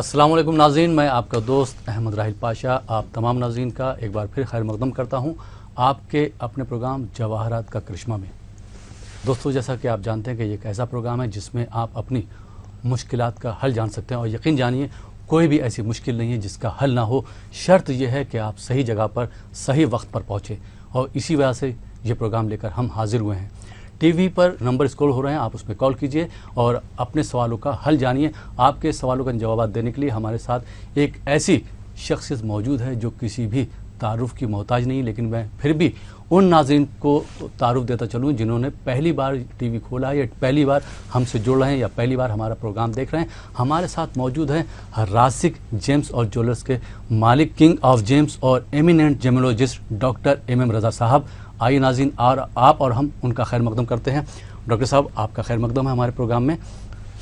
अस्सलाम वालेकुम नाज़रीन, मैं आपका दोस्त अहमद राहिल पाशा आप तमाम नाज़रीन का एक बार फिर खैर मकदम करता हूं आपके अपने प्रोग्राम जवाहरात का करिश्मा में। दोस्तों, जैसा कि आप जानते हैं कि ये एक ऐसा प्रोग्राम है जिसमें आप अपनी मुश्किलात का हल जान सकते हैं और यकीन जानिए कोई भी ऐसी मुश्किल नहीं है जिसका हल ना हो। शर्त यह है कि आप सही जगह पर सही वक्त पर पहुँचे और इसी वजह से ये प्रोग्राम लेकर हम हाजिर हुए हैं। टीवी पर नंबर स्क्रॉल हो रहे हैं, आप उस पर कॉल कीजिए और अपने सवालों का हल जानिए। आपके सवालों का जवाब देने के लिए हमारे साथ एक ऐसी शख्सियत मौजूद है जो किसी भी तारुफ की मोहताज नहीं, लेकिन मैं फिर भी उन नाज़रीन को तारुफ देता चलूँ जिन्होंने पहली बार टीवी खोला है या पहली बार हमसे जुड़ रहे हैं या पहली बार हमारा प्रोग्राम देख रहे हैं। हमारे साथ मौजूद हैं रासिक जेम्स और ज्वेलर्स के मालिक, किंग ऑफ जेम्स और eminent gemmologist doctor MM Raza साहब। आइए नाज़रीन, और आप और हम उनका खैर मकदम करते हैं। डॉक्टर साहब, आपका खैर मकदम है हमारे प्रोग्राम में।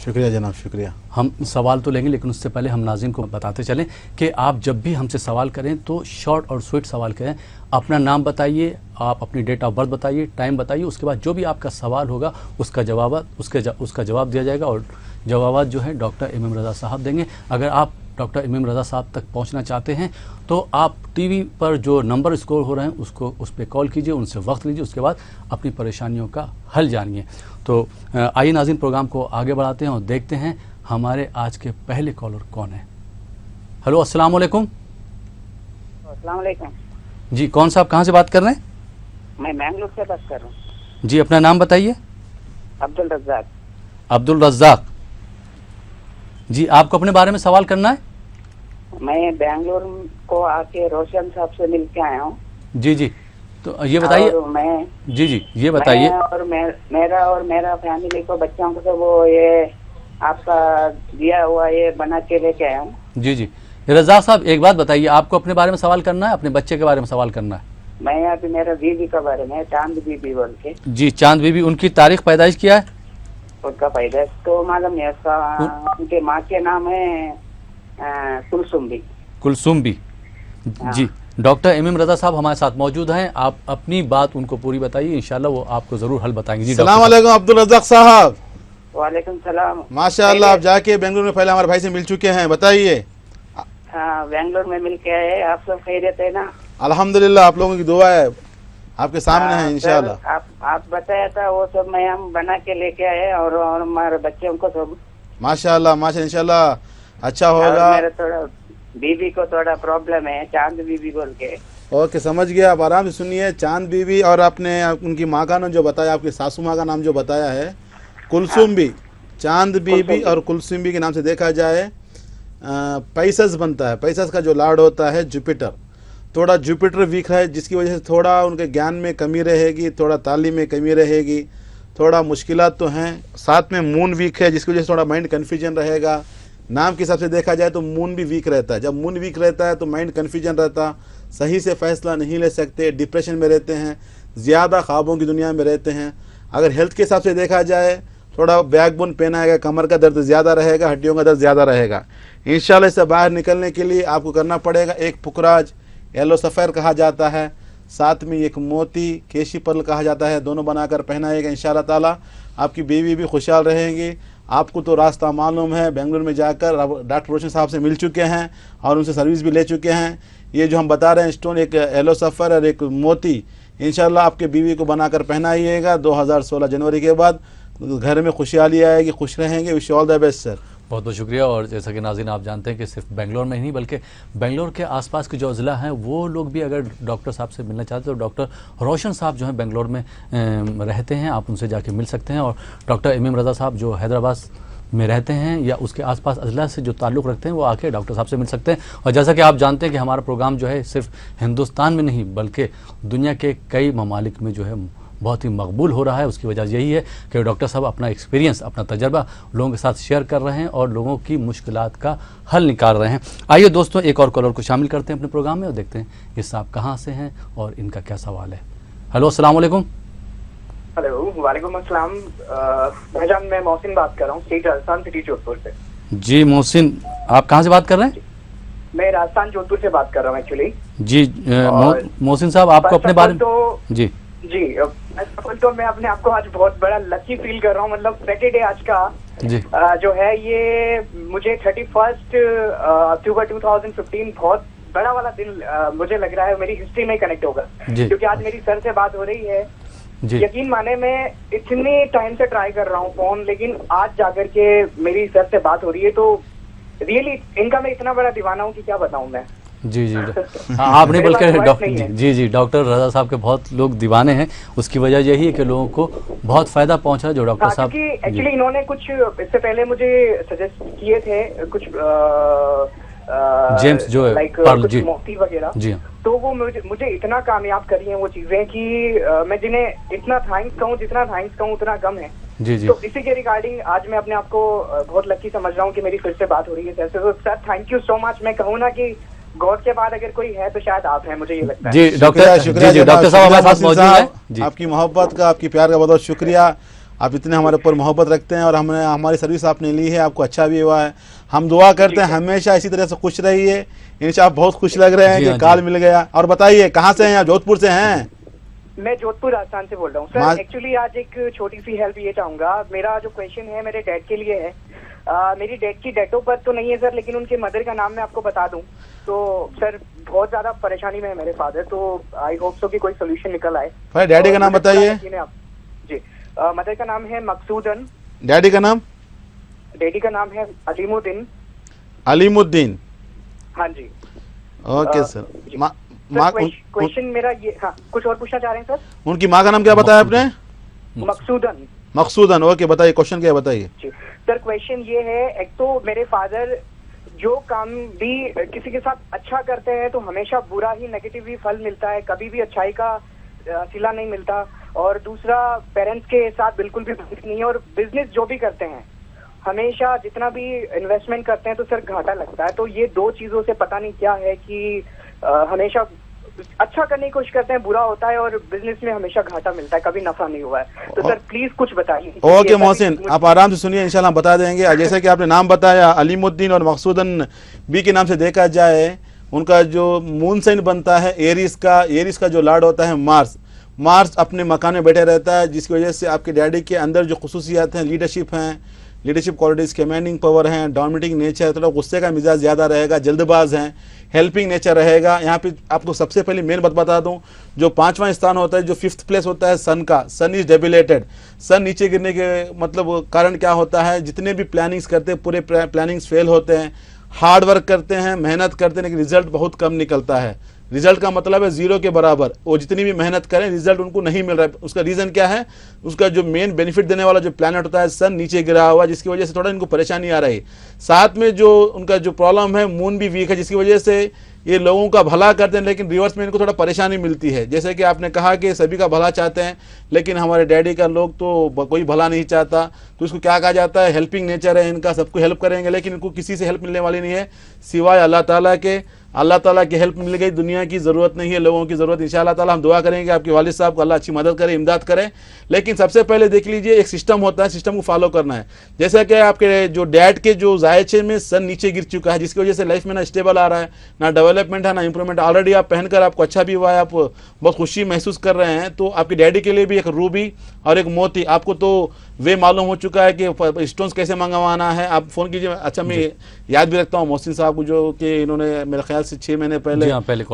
शुक्रिया जनाब, शुक्रिया। हम सवाल तो लेंगे, लेकिन उससे पहले हम नाज़रीन को बताते चलें कि आप जब भी हमसे सवाल करें तो शॉर्ट और स्वीट सवाल करें। अपना नाम बताइए, आप अपनी डेट ऑफ बर्थ बताइए, टाइम बताइए, उसके बाद जो भी आपका सवाल होगा उसका जवाब दिया जाएगा और जवाब जो है डॉक्टर MM रज़ा साहब देंगे। अगर आप डॉक्टर MM रज़ा साहब तक पहुंचना चाहते हैं तो आप टीवी पर जो नंबर स्क्रॉल हो रहे हैं उस पर कॉल कीजिए, उनसे वक्त लीजिए, उसके बाद अपनी परेशानियों का हल जानिए। तो आइए नाज़रीन, प्रोग्राम को आगे बढ़ाते हैं और देखते हैं हमारे आज के पहले कॉलर कौन है। हेलो, अस्सलाम वालेकुम। अस्सलाम वालेकुम जी, कौन साहब कहाँ से बात कर रहे हैं? मैं मैंगलोर से बात कर रहा हूँ जी, अपना नाम बताइए। अब्दुल रज़ाक। अब्दुल रज़ाक जी, आपको अपने बारे में सवाल करना है? मैं बेंगलोर को आके रोशन साहब से मिल के आया हूँ। जी जी, तो ये बताइए। मैं जी, ये बताइए। और मेरा फैमिली को, बच्चों को, तो वो ये आपका दिया हुआ ये बना के लेके आया हूँ। जी, रज़ाक साहब, एक बात बताइए, आपको अपने बारे में सवाल करना है, अपने बच्चे के बारे में सवाल करना है? मैं अभी मेरा बीबी के बारे में, चांद बीबी बोल के। जी, चांद बीबी, उनकी तारीख पैदाइश क्या है? उनका पैदाइश तो मालूम नहीं, उसका उनके माँ के नाम है कुलसुम बी। जी, डॉक्टर MM रज़ा साहब हमारे साथ मौजूद हैं। आप अपनी बात उनको पूरी बताइए, इंशाल्लाह वो आपको जरूर हल बताएंगे। जी, अस्सलाम वालेकुम अब्दुल रज़ाक साहब। वालेकुम सलाम। माशाअल्लाह, आप जाके बेंगलुरु में पहले हमारे भाई से मिल चुके हैं, बताइए। हाँ, बेंगलोर में मिल के आए। आप सब खैरियत है ना? अल्हम्दुलिल्लाह, आप लोगों की दुआ है, आपके सामने है इंशाल्लाह। आप बताया था वो सब मैं हम बना के लेके आए और हमारे बच्चों को सब माशाअल्लाह इंशाल्लाह अच्छा होगा। मेरे थोड़ा बीबी को थोड़ा प्रॉब्लम है, चांद बीबी बोल के। ओके, समझ गया। आप आराम से सुनिए। चांद बीबी और आपने उनकी माँ का नाम जो बताया, आपकी सासू माँ का नाम जो बताया है कुलसुम बी। चांद बीबी और कुलसुम बी के नाम से देखा जाए पैसस बनता है। पैसस का जो लॉर्ड होता है जुपिटर, थोड़ा जुपिटर वीक है, जिसकी वजह से थोड़ा उनके ज्ञान में कमी रहेगी, थोड़ा तालीम में कमी रहेगी, थोड़ा मुश्किलात तो हैं। साथ में मून वीक है, जिसकी वजह से थोड़ा माइंड कन्फ्यूजन रहेगा। नाम के हिसाब से देखा जाए तो मून भी वीक रहता है। जब मून वीक रहता है तो माइंड कन्फ्यूजन रहता, सही से फैसला नहीं ले सकते, डिप्रेशन में रहते हैं, ज़्यादा ख्वाबों की दुनिया में रहते हैं। अगर हेल्थ के हिसाब से देखा जाए, थोड़ा बैकबोन पेन आएगा, कमर का दर्द ज़्यादा रहेगा, हड्डियों का दर्द ज़्यादा रहेगा। इंशाल्लाह इससे बाहर निकलने के लिए आपको करना पड़ेगा एक पुखराज, येलो सफ़ेर कहा जाता है, साथ में एक मोती केशी पर्ल कहा जाता है, दोनों बनाकर पहनाएगा। इंशाल्लाह ताला आपकी बीवी भी खुशहाल रहेंगी। आपको तो रास्ता मालूम है, बेंगलुरु में जाकर आप डॉक्टर रोशन साहब से मिल चुके हैं और उनसे सर्विस भी ले चुके हैं। ये जो हम बता रहे हैं स्टोन, एक येलो सफ़र और एक मोती, इंशाल्लाह आपके बीवी को बनाकर पहनाइएगा। 2016 जनवरी के बाद घर में खुशहाली आएगी, खुश रहेंगे। Wish all the best sir. बहुत बहुत शुक्रिया। और जैसा कि नाज़रीन आप जानते हैं कि सिर्फ बेंगलोर में ही नहीं बल्कि बेंगलोर के आसपास के जो ज़िला हैं वो लोग भी अगर डॉक्टर साहब से मिलना चाहते हैं तो डॉक्टर रोशन साहब जो हैं बेंगलोर में रहते हैं, आप उनसे जाके मिल सकते हैं। और डॉक्टर MM रज़ा साहब जो हैदराबाद में रहते हैं या उसके आसपास अजला से जो ताल्लुक़ रखते हैं वो आके डॉक्टर साहब से मिल सकते हैं। और जैसा कि आप जानते हैं कि हमारा प्रोग्राम जो है सिर्फ हिंदुस्तान में नहीं बल्कि दुनिया के कई ममालिक में जो है बहुत ही मकबूल हो रहा है। उसकी वजह यही है कि डॉक्टर साहब अपना एक्सपीरियंस, अपना तजर्बा लोगों के साथ शेयर कर रहे हैं और लोगों की मुश्किलात का हल निकाल रहे हैं। आइए दोस्तों, एक और कॉलर को शामिल करते हैं अपने प्रोग्राम में और देखते हैं ये साहब कहाँ से हैं और इनका क्या सवाल है। हेलो, अस्सलाम वालेकुम। हेलो, वालेकुम अस्सलाम। भाईजान, मैं मोहसिन बात कर रहा हूँ, स्टेट राजस्थान, सिटी जोधपुर से। जी मोहसिन, आप कहाँ से बात कर रहे हैं? मैं राजस्थान जोधपुर से बात कर रहा हूँ एक्चुअली। जी मोहसिन साहब, आपको अपने बारे में जी तो मैं अपने आप को आज बहुत बड़ा लकी फील कर रहा हूँ। मतलब सैटरडे आज का, जी। जो है ये मुझे 31 अक्टूबर 2015 बहुत बड़ा वाला दिन मुझे लग रहा है मेरी हिस्ट्री में कनेक्ट होगा, जी। क्योंकि आज मेरी सर से बात हो रही है। जी। यकीन माने मैं इतने टाइम से ट्राई कर रहा हूँ फोन, लेकिन आज जाकर के मेरी सर से बात हो रही है, तो रियली इनका मैं इतना बड़ा दीवाना हूँ कि क्या बताऊँ मैं। जी जी हाँ, आप नहीं मेरे पास बल्कि voice डॉक्टर नहीं है। जी जी डॉक्टर रजा साहब के बहुत लोग दीवाने हैं। उसकी वजह यही है कि लोगों को बहुत फायदा पहुंचा जो डॉक्टर हाँ, साहब। क्योंकि जी। एक्चुअली इन्होंने कुछ इससे पहले मुझे सजेस्ट किए थे कुछ जेम्स जो है, लाइक पर्ल, कुछ जी। मोती वगैरह, जी हाँ। तो वो मुझे इतना कामयाब करी हैं वो चीजें कि मैं जिन्हें इतना थैंक्स कहूँ, जितना थैंक्स कहूँ उतना कम है। जी जी तो इसी के रिगार्डिंग आज मैं अपने आप को बहुत लकी समझ रहा हूँ कि मेरी फिर से बात हो रही है सर से। तो sir thank you so much. मैं कहूँ ना कि गॉड के बाद अगर कोई है तो शायद आप हैं, मुझे ये लगता है। जी डॉक्टर, शुक्रिया जी जी डॉक्टर साहब हमारे साथ मोहसिन मौजूद है। साहब, जी आपकी मोहब्बत का, आपकी प्यार का बहुत बहुत शुक्रिया। आप इतने हमारे ऊपर मोहब्बत रखते हैं और हमने हमारी सर्विस आपने ली है, आपको अच्छा भी हुआ है। हम दुआ करते हैं हमेशा इसी तरह से खुश रहिए। इंशाल्लाह आप बहुत खुश लग रहे हैं जी कि हाँ, कॉल जी। मिल गया। और बताइए कहाँ से हैं आप? जोधपुर से हैं? मैं जोधपुर राजस्थान से बोल रहा हूँ सर। एक्चुअली आज एक छोटी सी हेल्प ये चाहूंगा। मेरा जो क्वेश्चन है मेरे डैड के लिए है। मेरी डैड की डेट ऑफ बर्थ तो नहीं है सर, लेकिन उनके मदर का नाम मैं आपको बता दूं तो सर बहुत ज्यादा परेशानी में है मेरे फादर, तो आई होप सो कि कोई सोल्यूशन निकल आए। भाई डैडी का नाम बताइए। आप जी। मदर का नाम है मकसूदन। डैडी का नाम? डैडी का नाम है अलीमुद्दीन। अलीमुद्दीन। हाँ जी। Okay sir. क्वेश्चन मेरा ये, हाँ कुछ और पूछना चाह रहे हैं सर? उनकी माँ का नाम क्या बताया आपने? मकसूदन। मकसूदन। ओके बताइए, क्वेश्चन क्या बताइए। सर क्वेश्चन ये है, एक तो मेरे फादर जो काम भी किसी के साथ अच्छा करते हैं तो हमेशा बुरा ही, नेगेटिव ही फल मिलता है, कभी भी अच्छाई का सिला नहीं मिलता। और दूसरा, पेरेंट्स के साथ बिल्कुल भी नहीं है। और बिजनेस जो भी करते हैं, हमेशा जितना भी इन्वेस्टमेंट करते हैं तो सर घाटा लगता है। तो ये दो चीजों से पता नहीं क्या है कि हमेशा अच्छा करने की कोशिश करते हैं, बुरा होता है, और बिजनेस में हमेशा घाटा मिलता है, कभी नफा नहीं हुआ है। तो सर प्लीज कुछ बताइए। ओके मोहसिन, आप आराम से सुनिए, इंशाल्लाह हम बता देंगे। जैसे कि आपने नाम बताया अलीमुद्दीन और मकसूदन बी के नाम से देखा जाए, उनका जो मून साइन बनता है एरिस का जो लॉर्ड होता है मार्स अपने मकान में बैठे रहता है, जिसकी वजह से आपके डैडी के अंदर जो खुसूसियात हैं, लीडरशिप क्वालिटीज़, कमांडिंग पावर हैं, डोमिनेटिंग नेचर, थोड़ा गुस्से का मिजाज ज़्यादा रहेगा, जल्दबाज हैं, हेल्पिंग नेचर रहेगा। यहाँ पे आपको सबसे पहले मेन बात बता दूँ, जो 5वां स्थान होता है, जो 5th प्लेस होता है सन का, सन इज डेबिलेटेड। सन नीचे गिरने के मतलब कारण क्या होता है, जितने भी प्लानिंग्स करते हैं पूरे प्लानिंग्स फेल होते हैं। हार्ड वर्क करते हैं, मेहनत करते हैं, लेकिन रिजल्ट बहुत कम निकलता है। रिजल्ट का मतलब है जीरो के बराबर। वो जितनी भी मेहनत करें रिजल्ट उनको नहीं मिल रहा है। उसका रीज़न क्या है? उसका जो मेन बेनिफिट देने वाला जो प्लैनेट होता है सन नीचे गिरा हुआ, जिसकी वजह से थोड़ा इनको परेशानी आ रही है। साथ में जो उनका जो प्रॉब्लम है, मून भी वीक है, जिसकी वजह से ये लोगों का भला करते हैं, लेकिन रिवर्स में इनको थोड़ा परेशानी मिलती है। जैसे कि आपने कहा कि सभी का भला चाहते हैं, लेकिन हमारे डैडी का लोग तो कोई भला नहीं चाहता। तो इसको क्या कहा जाता है? हेल्पिंग नेचर है इनका, सबको हेल्प करेंगे, लेकिन इनको किसी से हेल्प मिलने वाली नहीं है सिवाय अल्लाह ताला के। अल्लाह ताला की हेल्प मिल गई, दुनिया की ज़रूरत नहीं है, लोगों की ज़रूरत। इंशाअल्लाह ताला हम दुआ करेंगे आपके वालिद साहब को अल्लाह अच्छी मदद करे, इमदाद करे। लेकिन सबसे पहले देख लीजिए, एक सिस्टम होता है, सिस्टम को फॉलो करना है। जैसा कि आपके जो डैड के जो जायचे में सन नीचे गिर चुका है, जिसकी वजह से लाइफ में ना स्टेबल आ रहा है, ना डेवलपमेंट है, ना इंप्रूवमेंट। ऑलरेडी आप पहनकर आपको अच्छा भी हुआ है, आप बहुत खुशी महसूस कर रहे हैं। तो आपके डैडी के लिए भी एक रूबी और एक मोती, आपको तो वे मालूम हो चुका है कि स्टोन्स कैसे मंगवाना है। आप फ़ोन कीजिए। अच्छा, मैं याद भी रखता हूँ मोहसिन साहब को, जो कि इन्होंने मेरे ख्याल से 6 महीने पहले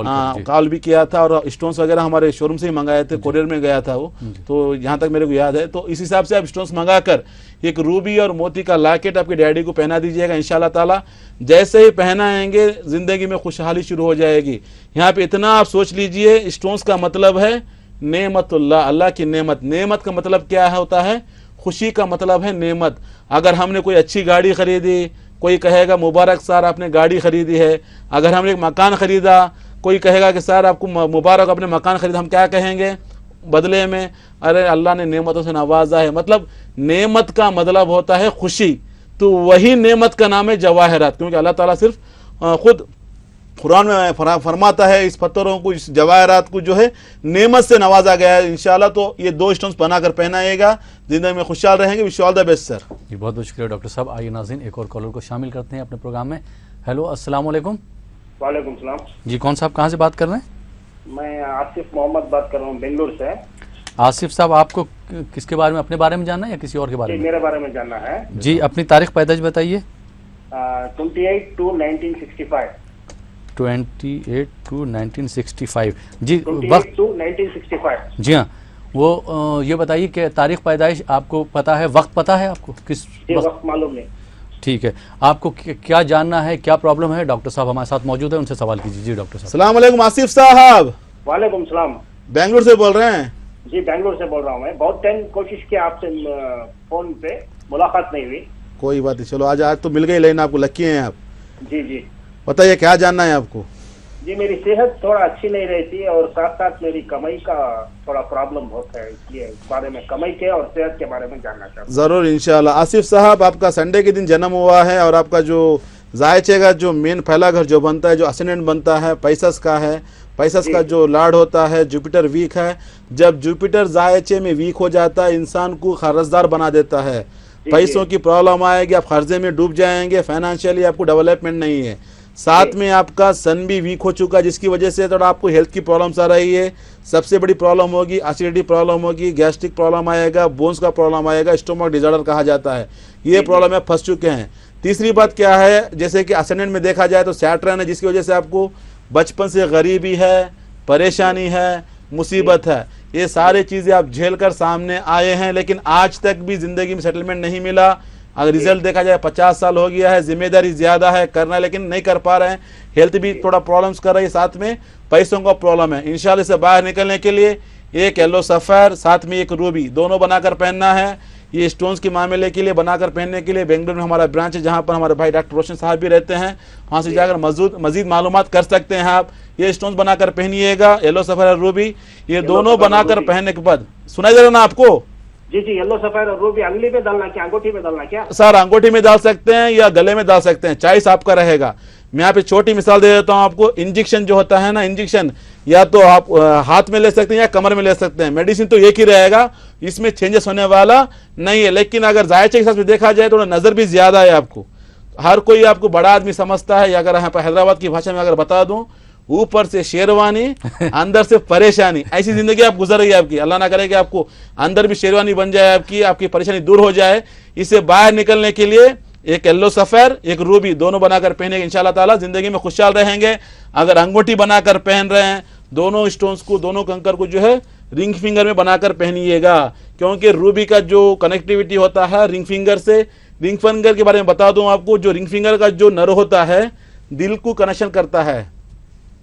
कॉल भी किया था, और स्टोन्स वगैरह हमारे शोरूम से ही मंगाए थे, कोरियर में गया था वो, तो यहाँ तक मेरे को याद है। तो इस हिसाब से आप स्टोन्स मंगा कर एक रूबी और मोती का लॉकेट आपके डैडी को पहना दीजिएगा। इंशाल्लाह ताला जैसे ही पहनाएंगे ज़िंदगी में खुशहाली शुरू हो जाएगी। यहाँ पे इतना आप सोच लीजिए, स्टोन्स का मतलब है नेमतुल्लाह, अल्लाह की नेमत। नेमत का मतलब क्या होता है? खुशी का मतलब है नेमत। अगर हमने कोई अच्छी गाड़ी खरीदी, कोई कहेगा मुबारक सर आपने गाड़ी खरीदी है। अगर हमने एक मकान खरीदा, कोई कहेगा कि सर आपको मुबारक आपने मकान खरीदा, हम क्या कहेंगे बदले में? अरे अल्लाह ने नेमतों से नवाजा है। मतलब नेमत का मतलब होता है खुशी। तो वही नेमत का नाम है जवाहरात, क्योंकि अल्लाह ताला सिर्फ खुद कुरान में फरमाता है इस पत्थरों को, इस जवाहरात को जो है नेमत से नवाजा गया है। इंशाल्लाह तो ये 2 स्टोन्स बनाकर पहनाएगा, जिंदगी में खुशहाल रहेंगे। Wish all the best sir. जी बहुत बहुत शुक्रिया डॉक्टर साहब। आइए नाज़रीन, एक और कॉलर को शामिल करते हैं अपने प्रोग्राम में। हेलो, अस्सलाम वालेकुम। वालेकुम सलाम जी, कौन साहब कहाँ से बात कर रहे हैं? मैं आसिफ मोहम्मद बात कर रहा हूँ बेंगलुरु से। आसिफ साहब, आपको किसके बारे में, अपने बारे में जानना है या किसी और के बारे जी में? मेरे बारे में जानना है। जी, अपनी तारीख पैदाइश बताइए। 28/2/1965। 28/2/1965। जी, 28/2/1965। जी हाँ, वो ये बताइए कि तारीख पैदाइश आपको पता है, वक्त पता है आपको किस ये वक्त? वक्त मालूम नहीं। ठीक है, आपको क्या जानना है, क्या प्रॉब्लम है? डॉक्टर साहब हमारे साथ मौजूद है, उनसे सवाल कीजिए। जी डॉक्टर साहब। अस्सलाम वालेकुम आसिफ साहब, वालेकुम सलाम। बेंगलुरु से बोल रहे हैं? जी बेंगलोर से बोल रहा हूँ मैं। बहुत टाइम कोशिश किया आपसे, फोन पे मुलाकात नहीं हुई। कोई बात नहीं, चलो आज तो मिल गई लाइन, आपको लकी हैं आप। जी जी बताइए क्या जानना है आपको? जी, मेरी सेहत थोड़ा अच्छी नहीं रहती और साथ साथ मेरी कमाई का थोड़ा प्रॉब्लम होता है, इसलिए इस बारे में, कमाई के और सेहत के बारे में जानना चाहता हूँ। ज़रूर इंशाल्लाह। आसिफ साहब, आपका संडे के दिन जन्म हुआ है और आपका जो जायचे का जो मेन पहला घर जो बनता है, जो असेंडेंट बनता है, पैसस का है, पैसस का जो लार्ड होता है, जुपिटर वीक है। जब जुपिटर जायचे में वीक हो जाता है, इंसान को कर्जदार बना देता है, पैसों की प्रॉब्लम आएगी, आप कर्जे में डूब जाएंगे, फाइनेंशियली आपको डेवलपमेंट नहीं है। साथ में आपका सन भी वीक हो चुका है, जिसकी वजह से थोड़ा आपको हेल्थ की प्रॉब्लम्स आ रही है। सबसे बड़ी प्रॉब्लम होगी एसिडिटी प्रॉब्लम होगी, गैस्ट्रिक प्रॉब्लम आएगा, बोन्स का प्रॉब्लम आएगा, स्टोमक डिसऑर्डर कहा जाता है, ये प्रॉब्लम है, फंस चुके हैं। तीसरी बात क्या है, जैसे कि असेंडेंट में देखा जाए तो सैटर्न है, जिसकी वजह से आपको बचपन से गरीबी है, परेशानी है, मुसीबत है, ये सारी चीज़ें आप झेल कर सामने आए हैं, लेकिन आज तक भी ज़िंदगी में सेटलमेंट नहीं मिला। अगर रिजल्ट देखा जाए 50 साल हो गया है, जिम्मेदारी ज़्यादा है, करना है लेकिन नहीं कर पा रहे हैं, हेल्थ भी थोड़ा प्रॉब्लम्स कर रही है, साथ में पैसों का प्रॉब्लम है। इंशाल्लाह से बाहर निकलने के लिए एक येलो सफ़र, साथ में एक रूबी, दोनों बनाकर पहनना है। ये स्टोन्स के मामले के लिए बनाकर पहनने के लिए बेंगलुरु में हमारा ब्रांच है, जहाँ पर हमारे भाई डॉक्टर रोशन साहब भी रहते हैं, वहाँ से जाकर मज़ीद मालूमात कर सकते हैं आप। ये स्टोन्स बनाकर पहनिएगा, येलो सफ़र और रूबी, ये दोनों बनाकर पहनने के बाद, सुनाई दे रहा ना आपको? जी जी, येलो सफेद और रूबी अंगली में डालना क्या, अंगूठी में डालना क्या? सर अंगूठी में डाल सकते हैं या गले में डाल सकते हैं, चॉइस आपका रहेगा। मैं यहाँ पे छोटी मिसाल दे देता हूँ आपको। इंजेक्शन जो होता है ना, इंजेक्शन या तो आप हाथ में ले सकते हैं या कमर में ले सकते हैं, मेडिसिन तो एक ही रहेगा, इसमें चेंजेस होने वाला नहीं है। लेकिन अगर जायचे के हिसाब से देखा जाए तो नज़र भी ज़्यादा है आपको, हर कोई आपको बड़ा आदमी समझता है। अगर यहाँ पर हैदराबाद की भाषा में अगर बता दूँ, ऊपर से शेरवानी अंदर से परेशानी, ऐसी जिंदगी आप गुजर रही है आपकी। अल्लाह ना करे कि आपको अंदर भी शेरवानी बन जाए, आपकी परेशानी दूर हो जाए। इससे बाहर निकलने के लिए एक येलो सफ़र, एक रूबी, दोनों बनाकर पहनेंगे, इंशाल्लाह ताला जिंदगी में खुशहाल रहेंगे। अगर अंगूठी बनाकर पहन रहे हैं, दोनों स्टोन्स को, दोनों कंकर को जो है रिंग फिंगर में बनाकर पहनिएगा, क्योंकि रूबी का जो कनेक्टिविटी होता है रिंग फिंगर से। रिंग फिंगर के बारे में बता दूं आपको, जो रिंग फिंगर का जो नर्व होता है, दिल को कनेक्शन करता है।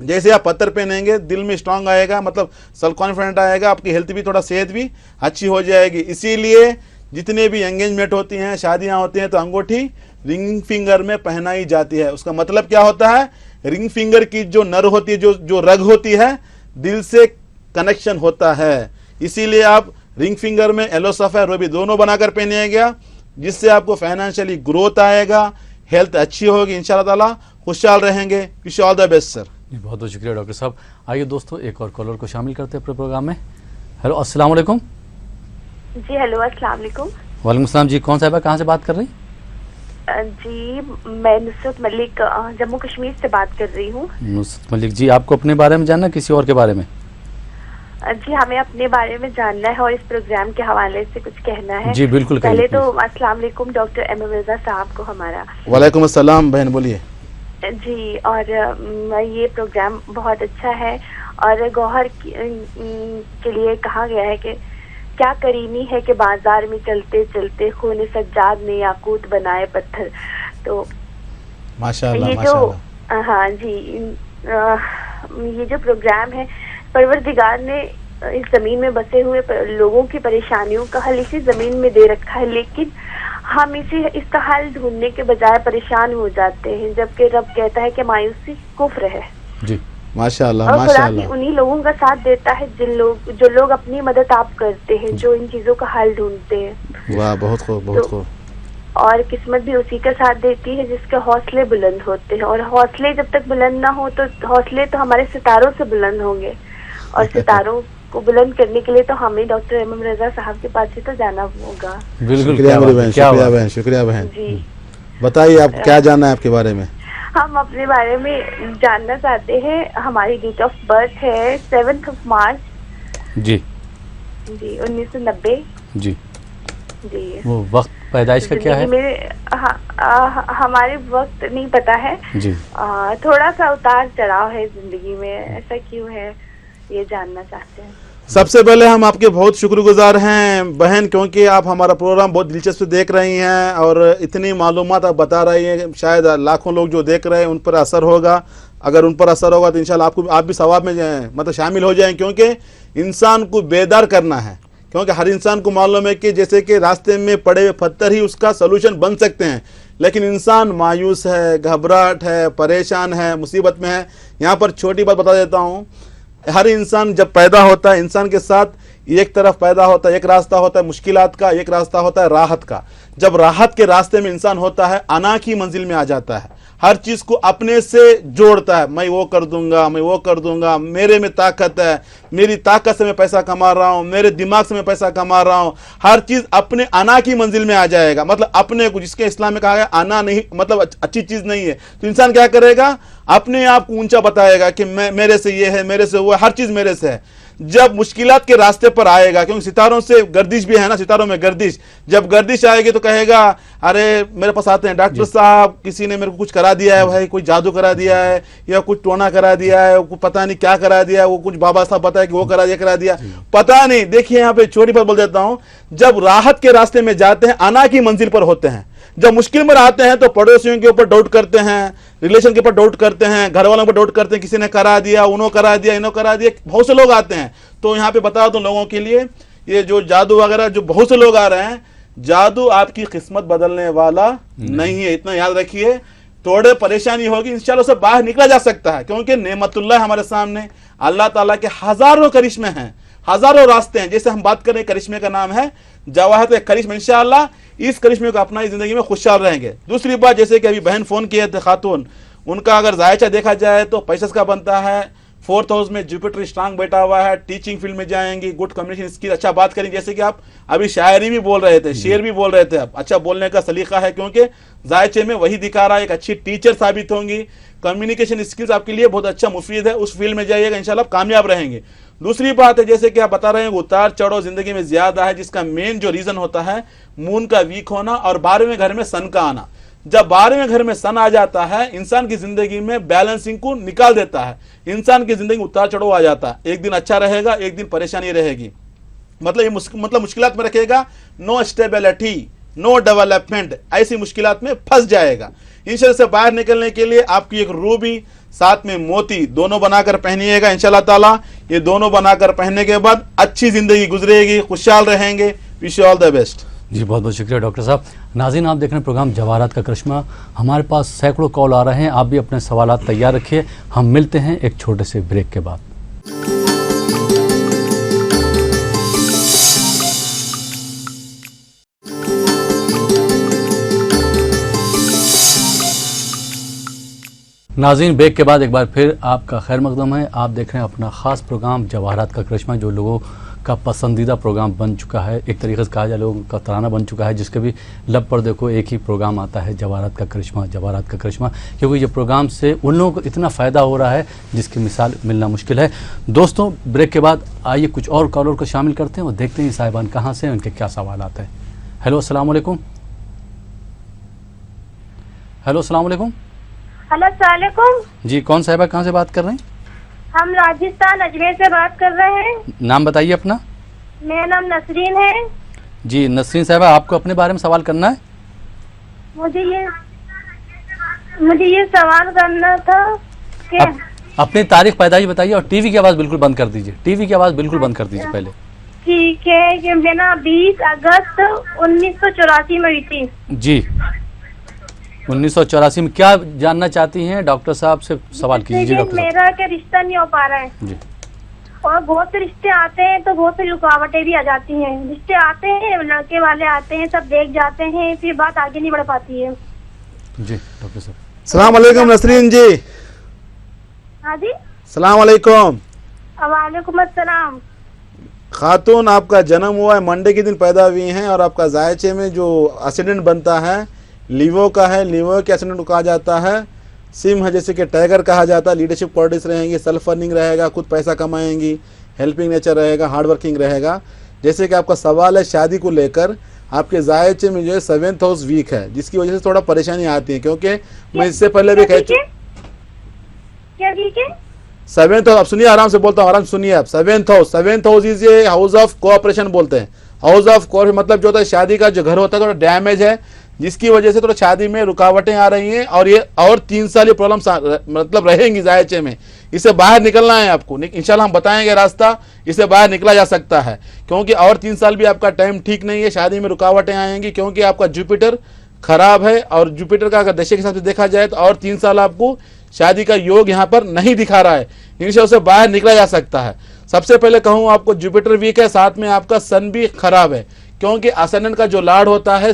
जैसे आप पत्थर पहनेंगे, दिल में स्ट्रांग आएगा, मतलब सेल्फ कॉन्फिडेंट आएगा, आपकी हेल्थ भी थोड़ा, सेहत भी अच्छी हो जाएगी। इसीलिए जितने भी एंगेजमेंट होती हैं, शादियां होती हैं, तो अंगूठी रिंग फिंगर में पहनाई जाती है। उसका मतलब क्या होता है, रिंग फिंगर की जो नर्व होती है, जो रग होती है, दिल से कनेक्शन होता है। इसीलिए आप रिंग फिंगर में येलो सफ़ेद रूबी दोनों बनाकर पहनिएगा, जिससे आपको फाइनेंशियली ग्रोथ आएगा, हेल्थ अच्छी होगी, इंशाल्लाह ताला खुशहाल रहेंगे। Wish all the best sir. बहुत बहुत शुक्रिया डॉक्टर साहब। आइए दोस्तों, एक और कॉलर को शामिल करते हैं अपने प्रोग्राम में। हेलो, अस्सलाम वालेकुम। जी हेलो, अस्सलाम वालेकुम। वालेकुम सलाम जी, कौन साहिबा कहाँ से बात कर रही? जी मैं नुसरत मलिक जम्मू कश्मीर से बात कर रही हूँ। नुसरत मलिक जी, आपको अपने बारे में जानना है किसी और के बारे में? जी हमें अपने बारे में जानना है और इस प्रोग्राम के हवाले से कुछ कहना है। जी बिल्कुल। पहले तो अस्सलाम वालेकुम डॉक्टर एम रज़ा साहब को हमारा। वालेकुम अस्सलाम बहन, बोलिए। जी, और ये प्रोग्राम बहुत अच्छा है और गौहर के लिए कहा गया है कि क्या करीमी है कि बाजार में चलते चलते खून सज्जाद ने याकूत बनाए पत्थर। तो माशाअल्लाह, ये माशाअल्लाह। हाँ जी, ये जो प्रोग्राम है, परवरदिगार ने इस जमीन में बसे हुए लोगों की परेशानियों का हल इसी जमीन में दे रखा है, लेकिन हम इसका हल ढूंढने के बजाय परेशान हो जाते हैं, जबकि रब कहता है कि मायूसी कुफ्र है। जी माशाअल्लाह, और खुदा माशाअल्लाह। उन्हीं लोगों का साथ देता है जो लोग अपनी मदद आप करते हैं, जो इन चीजों का हल ढूंढते हैं। वाह, बहुत खूब, बहुत खूब। और किस्मत भी उसी का साथ देती है जिसके हौसले बुलंद होते हैं, और हौसले जब तक बुलंद ना हो तो हौसले तो हमारे सितारों से बुलंद होंगे, और सितारों को बुलंद करने के लिए तो हमें डॉक्टर एम रज़ा साहब के पास ही तो जाना होगा। बिल्कुल। शुक्रिया मेरी बहन, शुक्रिया बहन, शुक्रिया बहन। जी बताइए आप क्या जानना है आपके बारे में? हम अपने बारे में जानना चाहते हैं। हमारी डेट ऑफ बर्थ है 7 मार्च। जी जी 1990। जी, जी वो वक्त पैदाइश का क्या है? जिंदगी में हमारे वक्त नहीं पता है जी, थोड़ा सा उतार चढ़ाव है जिंदगी में, ऐसा क्यों है ये जानना चाहते हैं। सबसे पहले हम आपके बहुत शुक्रगुजार हैं बहन, क्योंकि आप हमारा प्रोग्राम बहुत दिलचस्प देख रही हैं और इतनी मालूमात आप बता रही हैं। शायद लाखों लोग जो देख रहे हैं उन पर असर होगा। अगर उन पर असर होगा तो इंशाल्लाह आप भी सवाब में मतलब शामिल हो जाएं, क्योंकि इंसान को बेदार करना है। क्योंकि हर इंसान को मालूम है कि जैसे कि रास्ते में पड़े हुए पत्थर ही उसका सलूशन बन सकते हैं, लेकिन इंसान मायूस है, घबराहट है, परेशान है, मुसीबत में है। यहाँ पर छोटी बात बता देता हूँ, हर इंसान जब पैदा होता है, इंसान के साथ एक तरफ पैदा होता है, एक रास्ता होता है मुश्किलात का, एक रास्ता होता है राहत का। जब राहत के रास्ते में इंसान होता है, अना की मंजिल में आ जाता है, हर चीज़ को अपने से जोड़ता है। मैं वो कर दूंगा, मैं वो कर दूंगा, मेरे में ताकत है, मेरी ताकत से मैं पैसा कमा रहा हूँ, मेरे दिमाग से मैं पैसा कमा रहा हूँ। हर चीज़ अपने अना की मंजिल में आ जाएगा, मतलब अपने को, जिसके इस्लाम में कहा गया अना नहीं मतलब अच्छी चीज़ नहीं है। तो इंसान क्या करेगा, अपने आप को ऊंचा बताएगा कि मैं, मेरे से ये है, मेरे से वो है, हर चीज़ मेरे से है। जब मुश्किलात के रास्ते पर आएगा, क्योंकि सितारों से गर्दिश भी है ना, सितारों में गर्दिश, जब गर्दिश आएगी तो कहेगा अरे मेरे पास आते हैं डॉक्टर साहब, किसी ने मेरे को कुछ करा दिया है भाई, कोई जादू करा दिया है या कुछ टोना करा दिया है, पता नहीं क्या करा दिया है, वो कुछ बाबा साहब बताया कि वो करा दिया पता नहीं। देखिए यहाँ पे छोटी बात बोल देता हूँ, जब राहत के रास्ते में जाते हैं, अना की मंजिल पर होते हैं, जब मुश्किल में आते हैं तो पड़ोसियों के ऊपर डाउट करते हैं, रिलेशन के ऊपर डाउट करते हैं, घर वालों पर डाउट करते हैं, किसी ने करा दिया, उन्होंने करा दिया, इन्होंने करा दिया, बहुत से लोग आते हैं। तो यहाँ पे बता दो लोगों के लिए, ये जो जादू वगैरह जो बहुत से लोग आ रहे हैं, जादू आपकी किस्मत बदलने वाला नहीं है, इतना याद रखिए। थोड़े परेशानी होगी, इंशाल्लाह से बाहर निकला जा सकता है, क्योंकि नेमतुल्लाह हमारे सामने, अल्लाह ताला के हजारों करिश्मे हैं, हजारों रास्ते हैं। जैसे हम बात करें, करिश्मे का नाम है जवाहर का करिश्मा, इंशाल्लाह इस करिश्मे को अपना जिंदगी में खुशहाल रहेंगे। दूसरी बात, जैसे कि अभी बहन फोन किए थे खातून, उनका अगर जायचा देखा जाए तो पैसा का बनता है, 4th हाउस में जुपिटर स्ट्रांग बैठा हुआ है, टीचिंग फील्ड में जाएंगी, गुड कम्युनिकेशन स्किल, अच्छा बात करेंगे। जैसे कि आप अभी शायरी भी बोल रहे थे, शेर भी बोल रहे थे, आप अच्छा बोलने का सलीका है, क्योंकि जायचे में वही दिखा रहा है, एक अच्छी टीचर साबित होंगी। कम्युनिकेशन स्किल्स आपके लिए बहुत अच्छा मुफीद है, उस फील्ड में जाइएगा, इंशाल्लाह कामयाब रहेंगे। दूसरी बात है, जैसे कि आप बता रहे हैं, उतार चढ़ाव जिंदगी में ज्यादा है, जिसका मेन जो रीजन होता है मून का वीक होना और 12वें घर में सन का आना। जब 12वें घर में सन आ जाता है, इंसान की जिंदगी में बैलेंसिंग को निकाल देता है, इंसान की जिंदगी में उतार चढ़ाव आ जाता है। एक दिन अच्छा रहेगा, एक दिन परेशानी रहेगी, मतलब ये मुश्किलात में रखेगा, नो स्टेबिलिटी, नो डेवलपमेंट, ऐसी मुश्किलात में फंस जाएगा। इंशाल्लाह से बाहर निकलने के लिए आपकी एक रूबी साथ में मोती दोनों बनाकर पहनिएगा इंशाल्लाह ताला। ये दोनों बनाकर पहनने के बाद अच्छी जिंदगी गुजरेगी, खुशहाल रहेंगे। Wish you all the best. जी बहुत बहुत शुक्रिया डॉक्टर साहब। नाज़रीन, आप देख रहे हैं प्रोग्राम जवाहरात का करिश्मा। हमारे पास सैकड़ों कॉल आ रहे हैं, आप भी अपने सवालात तैयार रखिए। हम मिलते हैं एक छोटे से ब्रेक के बाद। नाज़रीन, ब्रेक के बाद एक बार फिर आपका खैर मकदम है। आप देख रहे हैं अपना ख़ास प्रोग्राम जवाहरात का करिश्मा, जो लोगों का पसंदीदा प्रोग्राम बन चुका है, एक तरीके से कहा जाए लोगों का तराना बन चुका है, जिसके भी लब पर देखो एक ही प्रोग्राम आता है, जवाहरात का करिश्मा, जवाहरात का करिश्मा। क्योंकि ये प्रोग्राम से उन लोगों को इतना फ़ायदा हो रहा है जिसकी मिसाल मिलना मुश्किल है। दोस्तों, ब्रेक के बाद आइए कुछ और कॉलर को शामिल करते हैं और देखते हैं साहिबान कहाँ से, उनके क्या सवाल आते हैं। हेलो, अस्सलाम वालेकुम। हेलो, अस्सलाम वालेकुम। हेलो, अस्सलाम वालेकुम। जी, कौन साहिबा, कहाँ से बात कर रहे हैं? हम राजस्थान अजमेर से बात कर रहे हैं। नाम बताइए अपना। मेरा नाम नसरीन है। जी नसरीन साहिबा, आपको अपने बारे में सवाल करना है? मुझे ये सवाल करना था कि अपनी तारीख पैदाइश बताइए और टीवी की आवाज़ बिल्कुल बंद कर दीजिए। टीवी की आवाज़ बिल्कुल बंद कर दीजिए पहले। ठीक है कि मेरा 20 अगस्त 1984 में हुई थी। जी, 1984 में। क्या जानना चाहती हैं डॉक्टर साहब से? सवाल कीजिए डॉक्टर साहब। मेरा क्या रिश्ता नहीं हो पा रहा है जी, और बहुत से रिश्ते आते हैं तो बहुत सी रुकावटें भी आ जाती हैं। रिश्ते आते हैं, लड़के वाले आते हैं, सब देख जाते हैं, फिर बात आगे नहीं बढ़ पाती है। जी डॉक्टर साहब। सलाम वालेकुम नसरीन जी। हाँ जी, सलाम वालेकुम। वालेकुम अस्सलाम। खातून, आपका जन्म हुआ है मंडे के दिन पैदा हुई हैं और आपका जायचे में जो एक्सीडेंट बनता है लीवो का है, लीवो के एक्सीडेंट कहा जाता है। सिम है, जैसे कि टाइगर कहा जाता है। लीडरशिप क्वालिटीज रहेंगी, सेल्फ अर्निंग रहेगा, खुद पैसा कमाएंगी, हेल्पिंग नेचर रहेगा, हार्ड वर्किंग रहेगा। जैसे कि आपका सवाल है शादी को लेकर, आपके जायचे में जो है 7th हाउस वीक है, जिसकी वजह से थोड़ा परेशानी आती है, क्योंकि मैं इससे पहले भी कह चुका। क्या ठीक है? 7th हाउस, आप सुनिए, आराम से बोलता हूँ, आराम से सुनिए आप। 7th house is a house of cooperation बोलते हैं। हाउस ऑफ कोऑपरेशन मतलब जो होता है शादी का जो घर होता है थोड़ा डैमेज है, जिसकी वजह से थोड़ा शादी में रुकावटें आ रही हैं, और ये और 3 साल ये प्रॉब्लम मतलब रहेंगी जायचे में। इसे बाहर निकलना है आपको, इंशाल्लाह हम बताएंगे रास्ता, इसे बाहर निकला जा सकता है, क्योंकि और 3 साल भी आपका टाइम ठीक नहीं है, शादी में रुकावटें आएंगी, क्योंकि आपका जुपिटर खराब है, और जुपिटर का अगर दशे के हिसाब से देखा जाए तो और 3 साल आपको शादी का योग यहाँ पर नहीं दिखा रहा है। इंशाल्लाह उसे बाहर निकला जा सकता है। सबसे पहले कहूँ आपको जुपिटर वीक है, साथ में आपका सन भी खराब है, क्योंकि असेंडेंट का जो लॉर्ड होता है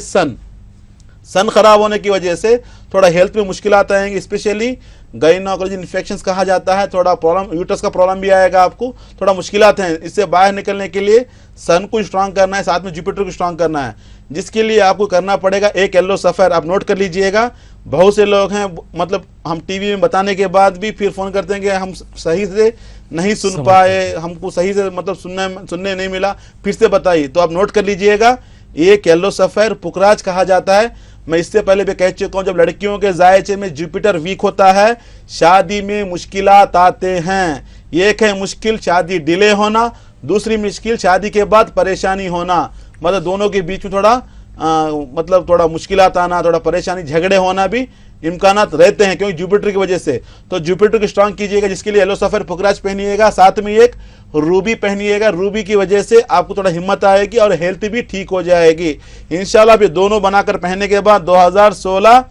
सन खराब होने की वजह से थोड़ा हेल्थ में मुश्किल आएंगी, स्पेशली गायनेकोलॉजी इन्फेक्शंस कहा जाता है, थोड़ा प्रॉब्लम, यूट्रस का प्रॉब्लम भी आएगा आपको, थोड़ा मुश्किलात हैं। इससे बाहर निकलने के लिए सन को स्ट्रांग करना है, साथ में जुपिटर को स्ट्रांग करना है, जिसके लिए आपको करना पड़ेगा एक येलो सफ़र, आप नोट कर लीजिएगा। बहुत से लोग हैं, मतलब हम टीवी में बताने के बाद भी फिर फ़ोन करते हैं कि हम सही से नहीं सुन पाए, हमको सही से मतलब सुनने नहीं मिला, फिर से बताइए। तो आप नोट कर लीजिएगा, एक येलो सफ़र पुखराज कहा जाता है। मैं इससे पहले भी कह चुका हूँ, जब लड़कियों के जायचे में जुपिटर वीक होता है, शादी में मुश्किलात आते हैं। एक है मुश्किल शादी डिले होना, दूसरी मुश्किल शादी के बाद परेशानी होना, मतलब दोनों के बीच में थोड़ा मतलब थोड़ा मुश्किलात आना, थोड़ा परेशानी, झगड़े होना भी इम्कानात रहते हैं, क्योंकि जुपिटर की वजह से। तो जुपिटर को स्ट्रांग कीजिएगा, जिसके लिए येलो सफ़र पुखराज पहनिएगा, साथ में एक रूबी पहनिएगा। रूबी की वजह से आपको थोड़ा हिम्मत आएगी और हेल्थ भी ठीक हो जाएगी इंशाल्लाह। ये दोनों बनाकर पहनने के बाद 2016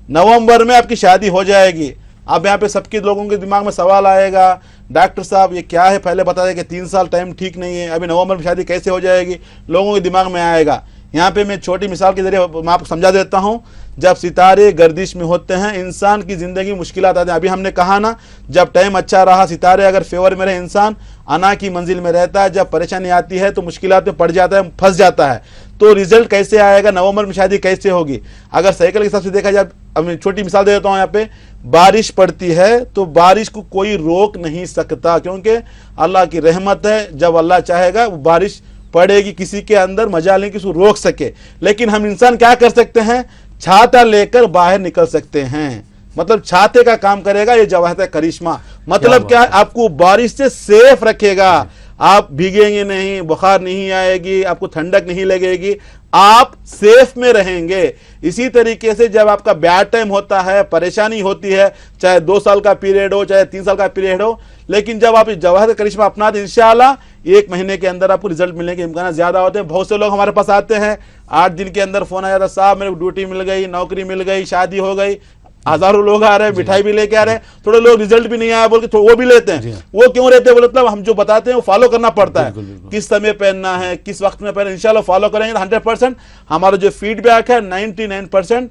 नवंबर में आपकी शादी हो जाएगी। अब यहाँ पे सबके लोगों के दिमाग में सवाल आएगा, डॉक्टर साहब ये क्या है, पहले बता दें कि 3 साल टाइम ठीक नहीं है, अभी नवंबर में शादी कैसे हो जाएगी, लोगों के दिमाग में आएगा। यहाँ पे मैं छोटी मिसाल के जरिए मैं आपको समझा देता हूँ। जब सितारे गर्दिश में होते हैं, इंसान की ज़िंदगी मुश्किलात आती हैं। अभी हमने कहा ना, जब टाइम अच्छा रहा, सितारे अगर फेवर में रहे, इंसान अना की मंजिल में रहता है। जब परेशानी आती है तो मुश्किलात में पड़ जाता है, फंस जाता है। तो रिजल्ट कैसे आएगा, नवंबर में शादी कैसे होगी? अगर साइकिल के हिसाब से देखा जाए, अब मैं छोटी मिसाल दे देता हूँ। यहाँ पे बारिश पड़ती है तो बारिश को कोई रोक नहीं सकता, क्योंकि अल्लाह की रहमत है। जब अल्लाह चाहेगा वो बारिश पड़ेगी, किसी के अंदर मजाल नहीं कि उसको रोक सके। लेकिन हम इंसान क्या कर सकते हैं, छाता लेकर बाहर निकल सकते हैं, मतलब छाते का काम करेगा ये जवाहर करिश्मा। मतलब क्या, आपको बारिश से सेफ रखेगा, आप भीगेंगे नहीं, बुखार नहीं आएगी, आपको ठंडक नहीं लगेगी, आप सेफ में रहेंगे। इसी तरीके से जब आपका बैड टाइम होता है, परेशानी होती है, चाहे 2 साल का पीरियड हो, चाहे 3 साल का पीरियड हो, लेकिन जब आप इस जवाहर करिश्मा अपनाते हैं, इंशाल्लाह 1 महीने के अंदर आपको रिजल्ट मिलने के इम्कान ज्यादा होते हैं। बहुत से लोग हमारे पास आते हैं, 8 दिन के अंदर फोन आया था, साहब मेरे को ड्यूटी मिल गई, नौकरी मिल गई, शादी हो गई। हजारों लोग आ रहे हैं, मिठाई भी लेके आ रहे हैं, थोड़े लोग रिजल्ट भी नहीं आया बोल के वो भी लेते हैं। वो क्यों रहते हैं बोले, मतलब हम जो बताते हैं वो फॉलो करना पड़ता है, किस समय पहनना है, किस वक्त में पहनना। इंशाल्लाह फॉलो करेंगे तो 100% हमारा जो फीडबैक है 99%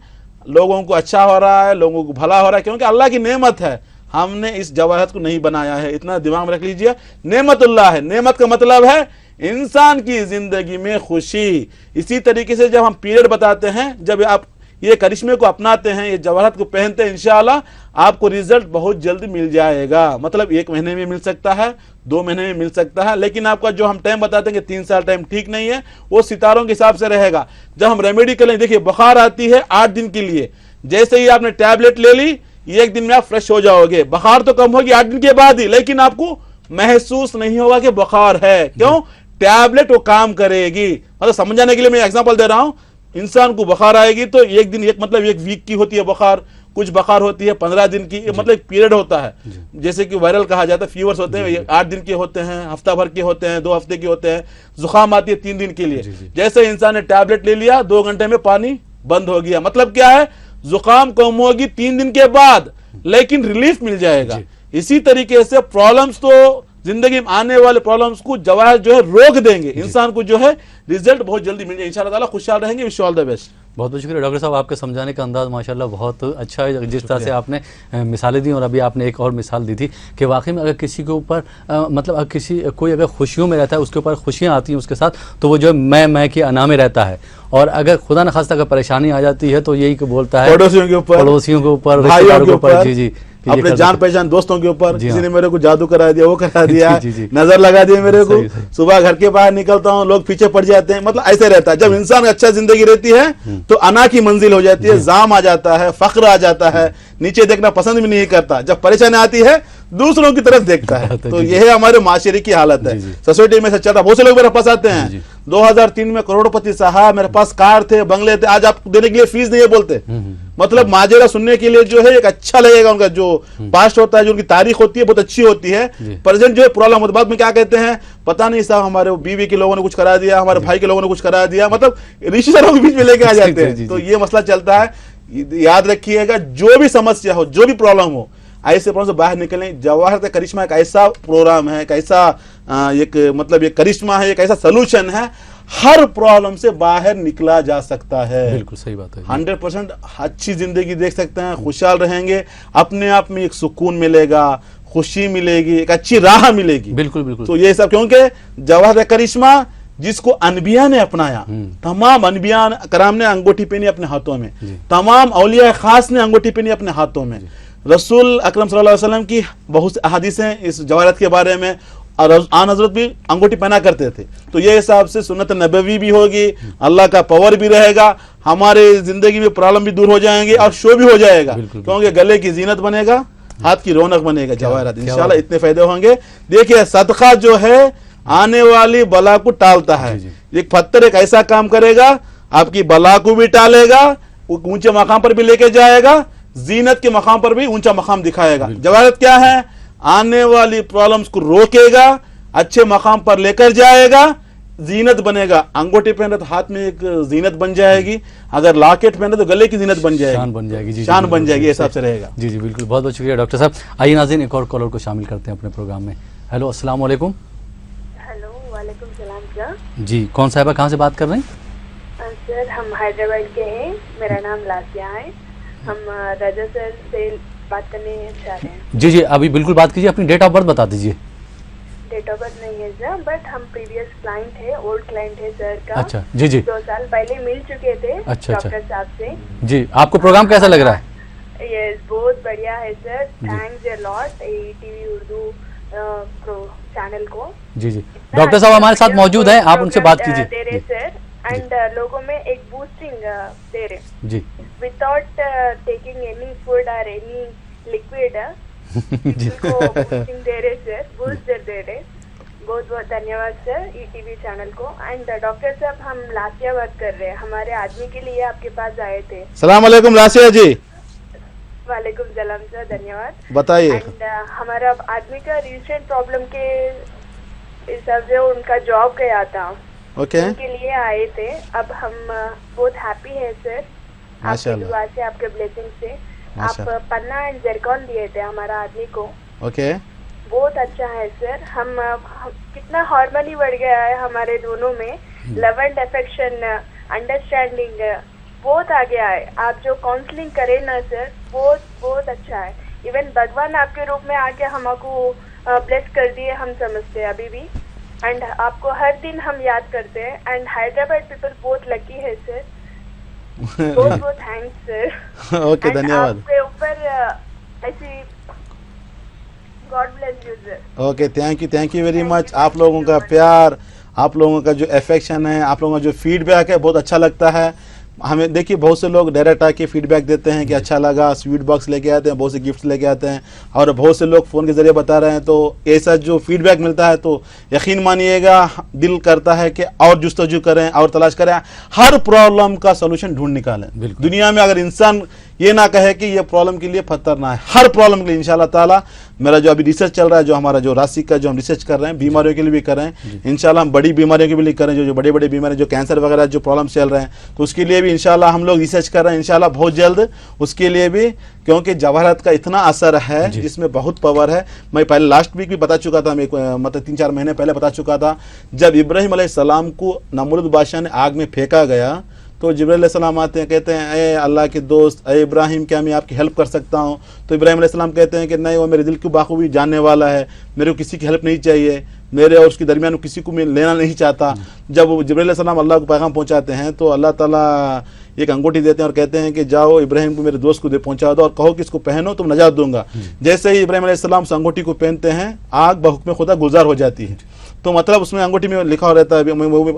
लोगों को अच्छा हो रहा है, लोगों को भला हो रहा है, क्योंकि अल्लाह की नेमत है। हमने इस जवाहर को नहीं बनाया है, इतना दिमाग में रख लीजिए। नेमतुल्लाह है, नेमत का मतलब है इंसान की जिंदगी में खुशी। इसी तरीके से जब हम पीरियड बताते हैं, जब आप ये करिश्मे को अपनाते हैं, ये जवाहरात को पहनते हैं, इंशाल्लाह आपको रिजल्ट बहुत जल्दी मिल जाएगा। मतलब 1 महीने में मिल सकता है, 2 महीने में मिल सकता है, लेकिन आपका जो हम टाइम बताते हैं कि 3 साल टाइम ठीक नहीं है, वो सितारों के हिसाब से रहेगा। जब हम रेमेडी करें, देखिए बुखार आती है 8 दिन के लिए, जैसे ही आपने टैबलेट ले ली 1 दिन में आप फ्रेश हो जाओगे। बुखार तो कम होगी 8 दिन के बाद ही, लेकिन आपको महसूस नहीं होगा कि बुखार है। क्यों? टैबलेट वो काम करेगी। मतलब समझाने के लिए मैं एग्जांपल दे रहा हूं, इंसान को बुखार आएगी तो 1 दिन, एक मतलब 1 वीक की होती है बुखार, कुछ बुखार होती है 15 दिन की, मतलब एक पीरियड होता है, जैसे कि वायरल कहा जाता है। फीवर्स होते हैं 8 दिन के होते हैं, हफ्ता भर के होते हैं, 2 हफ्ते के होते हैं। जुकाम आती है 3 दिन के लिए। जैसे इंसान ने टैबलेट ले लिया, 2 घंटे में पानी बंद हो गया। मतलब क्या है, जुकाम कम होगी 3 दिन के बाद, लेकिन रिलीफ मिल जाएगा। इसी तरीके से प्रॉब्लम्स, तो जिंदगी में आने वाले प्रॉब्लम्स को जवाहर जो है रोक देंगे, इंसान को जो है रिजल्ट बहुत जल्दी मिल जाए। इंशाल्लाह ताला खुशहाल रहेंगे। Wish you all the best. बहुत बहुत शुक्रिया डॉक्टर साहब, आपके समझाने का अंदाज़ माशाल्लाह बहुत अच्छा है। जिस तरह से आपने मिसालें दी, और अभी आपने एक और मिसाल दी थी कि वाकई में अगर किसी के ऊपर मतलब अगर कोई अगर खुशियों में रहता है, उसके ऊपर खुशियाँ आती हैं उसके साथ, तो वो जो है मैं के अना में रहता है। और अगर खुदा न खास्ता अगर परेशानी आ जाती है तो यही बोलता है पड़ोसियों के ऊपर, रिश्तेदारों के ऊपर। जी जी। कि ये अपने कर जान सकते- पहचान दोस्तों के ऊपर, जी किसी हाँ। ने मेरे को जादू करा दिया, वो करा दिया, जी, जी। नजर लगा दिया मेरे को, सही, सही। सुबह घर के बाहर निकलता हूँ लोग पीछे पड़ जाते हैं, मतलब ऐसे रहता है। जब इंसान अच्छा जिंदगी रहती है तो अना की मंजिल हो जाती है, जाम आ जाता है, फख्र आ जाता है, नीचे देखना पसंद भी नहीं करता, जब परेशानी आती है दूसरों की तरफ देखता है। बात है, तो जी, ये है हमारे माशरे की हालत है, जी, जी। सोसाइटी में से चल रहा। बहुत से लोग मेरे पास आते जी, हैं, जी। 2003 में करोड़पति साहब, मेरे पास कार थे, बंगले थे, आज आपको देने के लिए फीस नहीं है बोलते। मतलब माजरा सुनने के लिए जो है एक अच्छा लगेगा, उनका जो पास्ट होता है, जो उनकी तारीख होती है बहुत अच्छी होती है। जी। प्रेजेंट जो है प्रॉब्लम होता है, बाद में क्या कहते हैं, पता नहीं साहब हमारे बीवी के लोगों ने कुछ करा दिया, हमारे भाई के लोगों ने कुछ करा दिया, मतलब रिश्तेदारों के बीच में लेके आ जी, जाते जी, हैं। जी, तो जी। ये मसला चलता है। याद रखिएगा, जो भी समस्या हो, जो भी प्रॉब्लम हो, ऐसे प्रॉब्लम से बाहर निकलने। जवाहर का करिश्मा एक ऐसा प्रोग्राम है, एक ऐसा एक मतलब एक करिश्मा है, एक ऐसा सोल्यूशन है, हर प्रॉब्लम से बाहर निकला जा सकता है। बिल्कुल सही बात है। 100% अच्छी जिंदगी देख सकते हैं, खुशहाल रहेंगे, अपने आप में एक सुकून मिलेगा, खुशी मिलेगी, एक अच्छी राह मिलेगी। बिल्कुल बिल्कुल। तो ये सब क्योंकि जवाहर का करिश्मा जिसको अनबिया ने अपनाया, तमाम अनबिया कराम ने अंगूठी पहनी अपने हाथों में, तमाम औलिया खास ने अंगूठी पहनी अपने हाथों में। रसूल अकरम सल्लल्लाहु अलैहि वसल्लम की बहुत सी अहादीसें इस जवाहरत के बारे में, और आन हजरत भी अंगूठी पहना करते थे। तो ये हिसाब से सुन्नत नबवी भी होगी, अल्लाह का पावर भी रहेगा, हमारे जिंदगी में प्रॉब्लम भी दूर हो जाएंगे और शो भी हो जाएगा, बिल्कुल, क्योंकि गले की जीनत बनेगा, हाथ की रौनक बनेगा जवाहरत। क्या इंशाल्लाह बात। इतने फायदे होंगे। देखिए, सदका जो है आने वाली बला को टालता है। जी, एक पत्थर एक ऐसा काम करेगा, आपकी बला को भी टालेगा, ऊंचे मकाम पर भी लेके जाएगा, जीनत के मकाम पर भी ऊंचा मकाम दिखाएगा। जवाहरत क्या है, आने वाली प्रॉब्लम्स को रोकेगा, अच्छे मकाम पर लेकर जाएगा, जीनत बनेगा। अंगूठी पहने तो हाथ में एक जीनत बन जाएगी, अगर लॉकेट पहने तो गले की जीनत बन जाएगी, शान बन जाएगी। जी, शान जी, बन बिल्कुल, जाएगी, सही, हिसाब से रहेगा। जी जी बिल्कुल। बहुत बहुत शुक्रिया डॉक्टर साहब। आइए नाज़रीन, एक और कॉलर को शामिल करते हैं अपने प्रोग्राम में। हेलो, अस्सलाम वालेकुम। हेलो, वालेकुम सलाम सर। जी, कौन साहिबा कहाँ से बात कर रहे हैं? सर, हम हैदराबाद के हैं, मेरा नाम लासिया है। हम राजा सर से बात करने चाह रहे हैं। जी जी, अभी बिल्कुल बात कीजिए, अपनी डेट ऑफ बर्थ बता दीजिए। डेट ऑफ बर्थ नहीं है सर, बट हम प्रीवियस क्लाइंट है, ओल्ड क्लाइंट है सर का। अच्छा, जी जी। 2 साल पहले मिल चुके थे अच्छा, अच्छा। डॉक्टर साहब से। जी, आपको प्रोग्राम कैसा लग रहा है? यस, बहुत बढ़िया है sir, thanks a lot TV Urdu channel को। जी जी, डॉक्टर साहब हमारे साथ मौजूद हैं, आप उनसे बात दे रहे कीजिए। सर, एंड लोगों में एक बूस्टिंग दे रहे जी विदाउट टेकिंग एनी फूड और एनी लिक्विड जी को बूस्टिंग दे रहे सर, बूस्टर दे रहे। बहुत बहुत धन्यवाद सर ईटीवी चैनल को। एंड डॉक्टर साहब, हम लासिया बात कर रहे हैं, हमारे आदमी के लिए आपके पास आए थे। सलाम अलैकुम लासिया जी, वालेकुम सलाम सर, धन्यवाद। बताइए। एंड हमारा आदमी का रिसेंट प्रॉब्लम के हिसाब से उनका जॉब गया था, ओके, उनके लिए आए थे। अब हम बहुत हैप्पी है सर, आपकी माशाल्लाह। दुआ से, आपके ब्लेसिंग से। आप माशाल्लाह। पन्ना एंड जरकॉन दिए थे हमारा आदमी को, ओके, बहुत अच्छा है सर। हम कितना हार्मनी बढ़ गया है हमारे दोनों में, लव एंड अफेक्शन, अंडरस्टैंडिंग बहुत आ गया है। आप जो काउंसलिंग करें ना सर, बहुत बहुत अच्छा है। इवन भगवान आपके रूप में आके हमको ब्लेस कर दिए, हम समझते हैं अभी भी। एंड आपको हर दिन हम याद करते हैं। एंड हैदराबाद पीपल बहुत लकी है सर, बहुत बहुत थैंक्स सर। ओके, And धन्यवाद। आपके ऊपर ऐसी God bless you sir. Okay, thank you very much. आप लोगों का प्यार, आप लोगों का जो अफेक्शन है, आप लोगों का जो फीडबैक है, बहुत अच्छा लगता है हमें। देखिए, बहुत से लोग डायरेक्ट आके फीडबैक देते हैं कि अच्छा लगा, स्वीट बॉक्स लेके आते हैं, बहुत से गिफ्ट्स लेके आते हैं, और बहुत से लोग फ़ोन के ज़रिए बता रहे हैं। तो ऐसा जो फीडबैक मिलता है तो यकीन मानिएगा दिल करता है कि और जुस्तजू करें और तलाश करें, हर प्रॉब्लम का सोल्यूशन ढूंढ निकालें। दुनिया में अगर इंसान ये ना कहे कि ये प्रॉब्लम के लिए पत्थर ना है, हर प्रॉब्लम के लिए इंशाल्लाह ताला मेरा जो अभी रिसर्च चल रहा है, जो हमारा जो राशिक का जो हम रिसर्च कर रहे हैं, बीमारियों के लिए भी कर रहे हैं इंशाल्लाह, हम बड़ी बीमारियों के लिए करें, जो बड़े बड़े बीमारी, जो कैंसर वगैरह जो प्रॉब्लम चल रहे हैं, तो उसके लिए भी इंशाल्लाह हम लोग रिसर्च कर रहे हैं इंशाल्लाह बहुत जल्द उसके लिए भी, क्योंकि जवाहरत का इतना असर है जिसमें बहुत पावर है। मैं पहले लास्ट वीक भी बता चुका था, मैं मतलब 3-4 महीने पहले बता चुका था, जब इब्राहिम अलैहिस्सलाम को नमरूद बादशाह ने आग में फेंका गया तो जिब्राइल अलैहिस्सलाम आते हैं, कहते हैं ए अल्लाह के दोस्त, ए इब्राहिम, क्या मैं आपकी हेल्प कर सकता हूँ? तो इब्राहिम अलैहिस्सलाम कहते हैं कि नहीं, वो मेरे दिल की बाखूबी जानने वाला है, मेरे को किसी की हेल्प नहीं चाहिए, मेरे और उसके दरमियान किसी को मैं लेना नहीं चाहता। जब जिब्राइल अलैहिस्सलाम अल्लाह को पैगाम पहुँचाते हैं तो अल्लाह ताला एक अंगूठी देते हैं और कहते हैं कि जाओ इब्राहिम को, मेरे दोस्त को दे पहुंचा दो और कहो कि इसको पहनो तो नजात दूंगा। जैसे ही इब्राहिम अलैहिस्सलाम उस अंगूठी को पहनते हैं, आग बहुक्म खुदा गुजार हो जाती है। तो मतलब उसमें अंगूठी में लिखा रहता है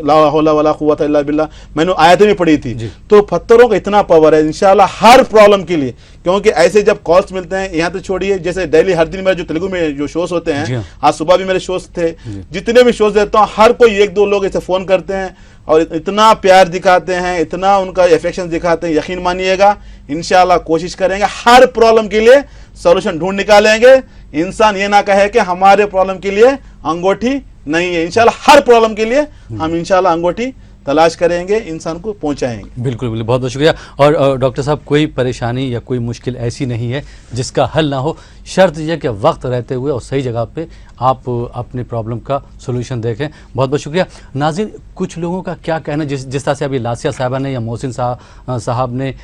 ला हौला वला कुव्वता इल्ला बिल्लाह, मैंने आयतें भी पढ़ी थी। तो पत्थरों का इतना पावर है इंशाल्लाह हर प्रॉब्लम के लिए, क्योंकि ऐसे जब कॉल्स मिलते हैं, यहाँ तो छोड़िए, जैसे डेली हर दिन मेरे जो तेलुगु में जो शोज होते हैं, आज सुबह भी मेरे शोज थे, जितने भी शोज देता हूँ हर कोई 1-2 लोग ऐसे फोन करते हैं और इतना प्यार दिखाते हैं, इतना उनका अफेक्शन दिखाते हैं, यकीन मानिएगा इंशाल्लाह कोशिश करेंगे हर प्रॉब्लम के लिए सॉल्यूशन ढूंढ निकालेंगे। इंसान ये ना कहे कि हमारे प्रॉब्लम के लिए अंगूठी नहीं है, इंशाल्लाह हर प्रॉब्लम के लिए हम इंशाल्लाह अंगूठी तलाश करेंगे, इंसान को पहुंचाएंगे। बिल्कुल बिल्कुल, बहुत बहुत शुक्रिया। और डॉक्टर साहब, कोई परेशानी या कोई मुश्किल ऐसी नहीं है जिसका हल ना हो, शर्त यह कि वक्त रहते हुए और सही जगह पे आप अपनी प्रॉब्लम का सोल्यूशन देखें। बहुत बहुत शुक्रिया। नाज़रीन, कुछ लोगों का क्या कहना, जिस तरह से अभी लासिया साहबा ने या मोहसिन साहब ने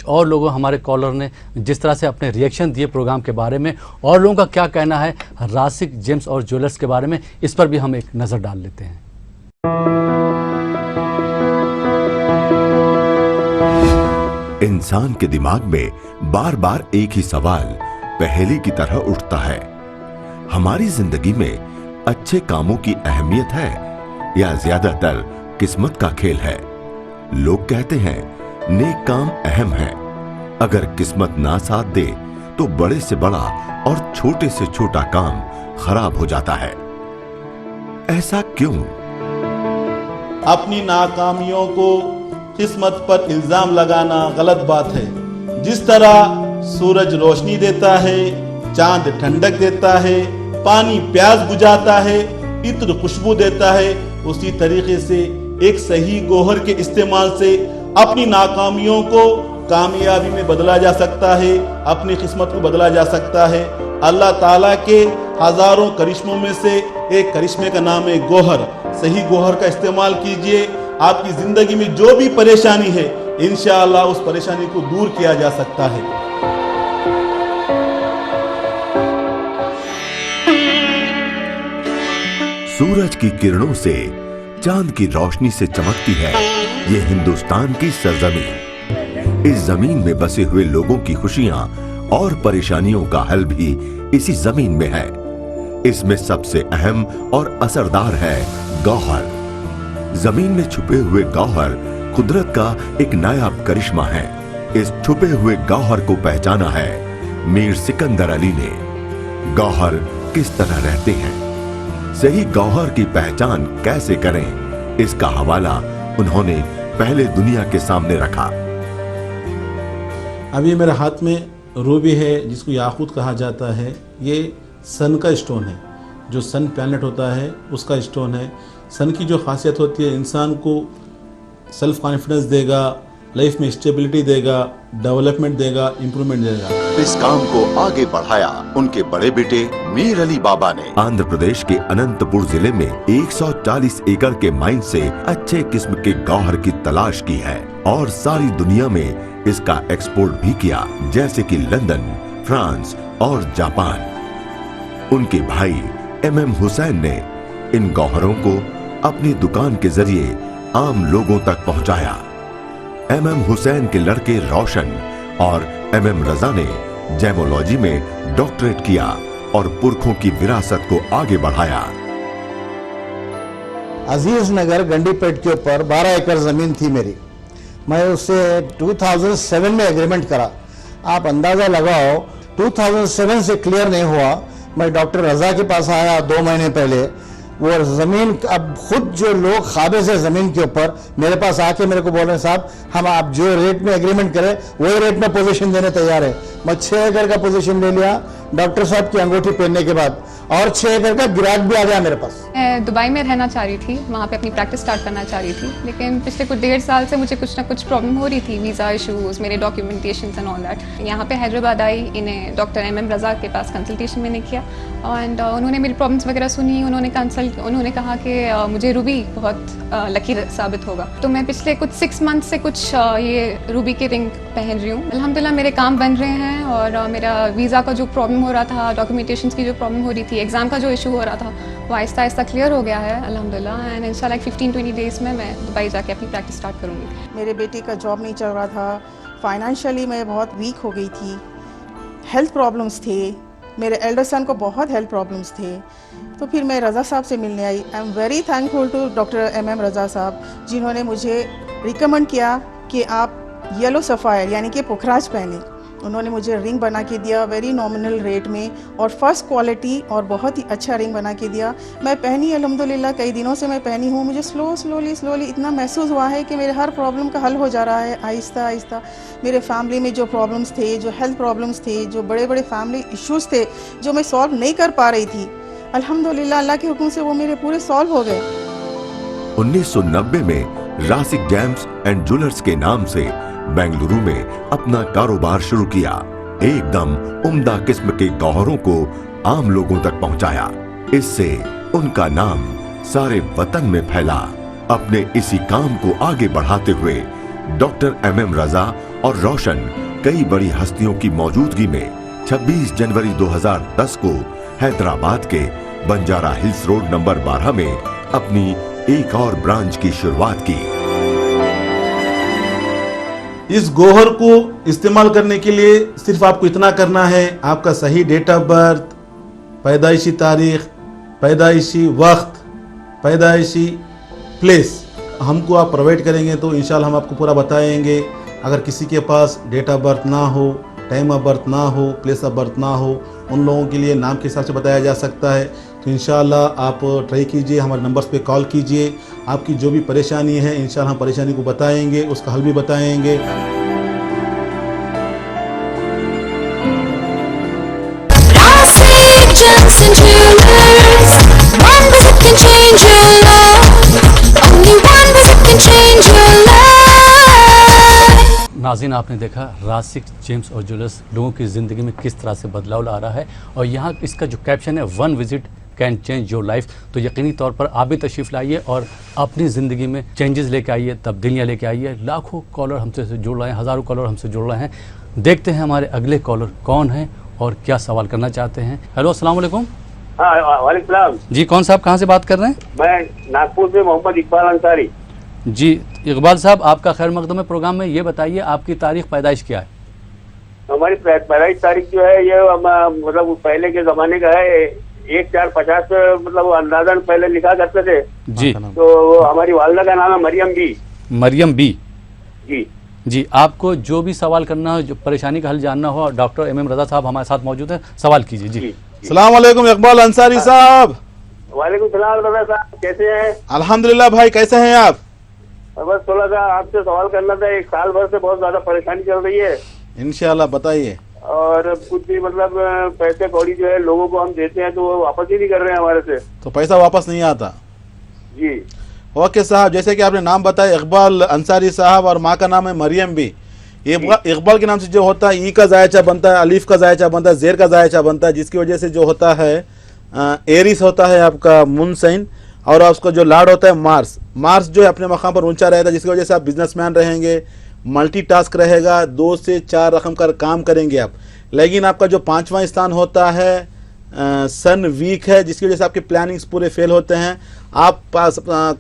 और लोगों, हमारे कॉलर ने जिस तरह से अपने रिएक्शन दिए प्रोग्राम के बारे में, और लोगों का क्या कहना है रासिक जेम्स और ज्वेलर्स के बारे में, इस पर भी हम एक नज़र डाल लेते हैं। इंसान के दिमाग में बार बार एक ही सवाल पहेली की तरह उठता है, हमारी जिंदगी में अच्छे कामों की अहमियत है या ज्यादातर किस्मत का खेल है? लोग कहते हैं नेक काम अहम है, अगर किस्मत ना साथ दे तो बड़े से बड़ा और छोटे से छोटा काम खराब हो जाता है। ऐसा क्यों? अपनी नाकामियों को किस्मत पर इल्जाम लगाना गलत बात है। जिस तरह सूरज रोशनी देता है, चांद ठंडक देता है, पानी प्यास बुझाता है, इत्र खुशबू देता है, उसी तरीके से एक सही गोहर के इस्तेमाल से अपनी नाकामियों को कामयाबी में बदला जा सकता है, अपनी किस्मत को बदला जा सकता है। अल्लाह ताला के हजारों करिश्मों में से एक करिश्मे का नाम है गोहर। सही गोहर का इस्तेमाल कीजिए, आपकी जिंदगी में जो भी परेशानी है इंशाअल्लाह उस परेशानी को दूर किया जा सकता है। सूरज की किरणों से, चांद की रोशनी से चमकती है ये हिंदुस्तान की सरजमीन। इस जमीन में बसे हुए लोगों की खुशियां और परेशानियों का हल भी इसी जमीन में है। इसमें सबसे अहम और असरदार है गौहर। जमीन में छुपे हुए गौहर कुदरत का एक नायाब करिश्मा है। इस छुपे हुए गौहर को पहचाना है मीर सिकंदर अली ने। गौहर किस तरह रहते हैं, सही गौहर की पहचान कैसे करें, इसका हवाला उन्होंने पहले दुनिया के सामने रखा। अभी मेरे हाथ में रूबी है, जिसको याकूत कहा जाता है। ये सन का स्टोन है, जो सन प्लैनेट होता है उसका स्टोन है। सन की जो खासियत होती है, इंसान को सेल्फ कॉन्फिडेंस देगा, लाइफ में स्टेबिलिटी देगा, डेवलपमेंट देगा, इंप्रूवमेंट देगा। इस काम को आगे बढ़ाया उनके बड़े बेटे मीर अली बाबा ने। आंध्र प्रदेश के अनंतपुर जिले में 140 एकड़ के माइन से अच्छे किस्म के गौहर की तलाश की है और सारी दुनिया में इसका एक्सपोर्ट भी किया, जैसे कि लंदन, फ्रांस और जापान। उनके भाई MM हुसैन ने इन गौहरों को अपनी दुकान के जरिए आम लोगों तक पहुंचाया। MM हुसैन के लड़के रोशन और MM रजा ने जेमोलॉजी में डॉक्टरेट किया और पुरखों की विरासत को आगे बढ़ाया। अजीज नगर गंडीपेट के ऊपर 12 एकड़ जमीन थी मेरी। मैं उससे 2007 में एग्रीमेंट करा। आप अंदाजा लगाओ, 2007 से क्लियर नहीं हुआ। मैं डॉक्टर रजा के पास आया 2 महीने पहले। वो जमीन, अब खुद जो लोग खाबिज है जमीन के ऊपर, मेरे पास आके मेरे को बोल रहे हैं साहब, हम आप जो रेट में एग्रीमेंट करें वही रेट में पोजीशन देने तैयार है। मैं 6 एकड़ का पोजीशन ले लिया डॉक्टर साहब की अंगूठी पहनने के बाद, और 6 एकड़ का गिराज भी आ गया मेरे पास। मैं दुबई में रहना चाह रही थी, वहाँ पे अपनी प्रैक्टिस स्टार्ट करना चाह रही थी, लेकिन पिछले कुछ 1.5 साल से मुझे कुछ ना कुछ प्रॉब्लम हो रही थी, वीज़ा इशूज़, मेरे डॉक्यूमेंटेशन एंड ऑल दैट। यहाँ पे हैदराबाद आई, इन्हें डॉक्टर MM रज़ा के पास कंसल्टेशन मैंने किया एंड उन्होंने मेरी प्रॉब्लम्स वगैरह सुनी। उन्होंने कहा कि मुझे रूबी बहुत लकी साबित होगा। तो मैं पिछले कुछ 6 मंथ से कुछ ये रूबी की रिंग पहन रही हूँ। अल्हम्दुलिल्लाह मेरे काम बन रहे हैं और मेरा वीज़ा का जो प्रॉब्लम हो रहा था, डॉक्यूमेंटेशन की जो प्रॉब्लम हो रही थी, एग्ज़ाम का जो इशू हो रहा था, वो आहिस्ता आहिस्ता क्लियर हो गया है अल्हम्दुलिल्लाह। एंड इंशाल्लाह 15-20 डेज़ में मैं दुबई जाके अपनी प्रैक्टिस स्टार्ट करूँगी। मेरे बेटे का जॉब नहीं चल रहा था, फाइनेंशियली मैं बहुत वीक हो गई थी, हेल्थ प्रॉब्लम्स थे, मेरे एल्डर सन को बहुत हेल्थ प्रॉब्लम्स थे। तो फिर मैं रज़ा साहब से मिलने आई। I am very thankful to doctor MM Raza साहब, जिन्होंने मुझे रिकमेंड किया कि आप येलो सफ़ायर यानी कि पुखराज पहने। उन्होंने मुझे रिंग बना के दिया वेरी नॉमिनल रेट में और फर्स्ट क्वालिटी और बहुत ही अच्छा रिंग बना के दिया। मैं पहनी अल्हम्दुलिल्लाह, कई दिनों से मैं पहनी हूँ। मुझे स्लोली इतना महसूस हुआ है कि मेरे हर प्रॉब्लम का हल हो जा रहा है आहिस्ता आहिस्ता। मेरे फैमिली में जो प्रॉब्लम्स थे, जो हेल्थ प्रॉब्लम्स थे, जो बड़े बड़े फैमिली इश्यूज़ थे जो मैं सॉल्व नहीं कर पा रही थी, अल्हम्दुलिल्लाह अल्लाह के हुक्म से वो मेरे पूरे सॉल्व हो गए। 1990 में रासिक जेम्स एंड ज्वेलर्स के नाम से बेंगलुरु में अपना कारोबार शुरू किया। एकदम उम्दा किस्म के गौहरों को आम लोगों तक पहुंचाया। इससे उनका नाम सारे वतन में फैला। अपने इसी काम को आगे बढ़ाते हुए डॉक्टर MM रज़ा और रोशन कई बड़ी हस्तियों की मौजूदगी में 26 जनवरी 2010 को हैदराबाद के बंजारा हिल्स रोड नंबर 12 में अपनी एक और ब्रांच की शुरुआत की। इस गोहर को इस्तेमाल करने के लिए सिर्फ आपको इतना करना है, आपका सही डेट ऑफ बर्थ, पैदाइशी तारीख, पैदाइशी वक्त, पैदाइशी प्लेस हमको आप प्रोवाइड करेंगे तो इंशाल्लाह हम आपको पूरा बताएंगे। अगर किसी के पास डेट ऑफ बर्थ ना हो, टाइम ऑफ बर्थ ना हो, प्लेस ऑफ बर्थ ना हो, उन लोगों के लिए नाम के हिसाब से बताया जा सकता है। तो इंशाल्लाह आप ट्राई कीजिए, हमारे नंबर्स पे कॉल कीजिए। आपकी जो भी परेशानी है इंशाल्लाह हम परेशानी को बताएंगे, उसका हल भी बताएंगे। नाज़रीन, आपने देखा रासिक जेम्स और ज्वेलर्स लोगों की ज़िंदगी में किस तरह से बदलाव ला रहा है और यहाँ इसका जो कैप्शन है 1 visit can change your life. तो यकीनी तौर पर आप भी तशरीफ़ लाइए और अपनी ज़िंदगी में चेंजेस लेके आइए, तब्दीलियाँ लेके आइए। लाखों कॉलर हमसे जुड़ रहे हैं, हज़ारों कॉलर हमसे जुड़ रहे हैं। देखते हैं हमारे अगले कॉलर कौन हैं और क्या सवाल करना चाहते हैं। हेलो, अस्सलाम वालेकुम। हाँ, वालेकुम सलाम। जी, कौन साहब कहाँ से बात कर रहे हैं? मैं नागपुर से मोहम्मद इकबाल अंसारी। जी इकबाल साहब, आपका खैर मकदम है प्रोग्राम में। ये बताइए आपकी तारीख पैदाइश क्या है? हमारी पैदाइश तारीख जो है ये मतलब पहले के ज़माने का है, 1450 मतलब अंदाजन पहले लिखा करते थे जी। तो हमारी वालदा का नाम है मरियम बी। मरियम बी जी जी। आपको जो भी सवाल करना हो, जो परेशानी का हल जानना हो, डॉक्टर MM रज़ा साहब हमारे साथ मौजूद हैं, सवाल कीजिए। जी अस्सलाम वालेकुम इकबाल अंसारी साहब। वालेकुम सलाम रज़ा साहब, कैसे हैं? अल्हम्दुलिल्लाह भाई, कैसे हैं आप? बस थोड़ा सा आपसे सवाल करना था। 1 साल भर से बहुत ज्यादा परेशानी चल रही है। इंशाल्लाह बताइए। और कुछ भी मतलब पैसे कौड़ी जो है लोगों को हम देते हैं तो वो वापस ही नहीं कर रहे हैं हमारे से। तो पैसा वापस नहीं आता? जी ओके साहब, जैसे कि आपने नाम बताया इकबाल अंसारी साहब और माँ का नाम है मरियम बी। इकबाल के नाम से जो होता है ई का जायचा बनता है, अलीफ का जायचा बनता है, जेर का जायचा बनता है, जिसकी वजह से जो होता है एरिस होता है आपका मुनसैन, और उसका जो लार्ड होता है मार्स जो है अपने मकाम पर ऊंचा रहता है, जिसकी वजह से आप बिजनेसमैन रहेंगे, मल्टीटास्क रहेगा, 2 से 4 रकम का काम करेंगे आप। लेकिन आपका जो 5वां स्थान होता है सन वीक है, जिसकी वजह से आपके प्लानिंग्स पूरे फेल होते हैं। आप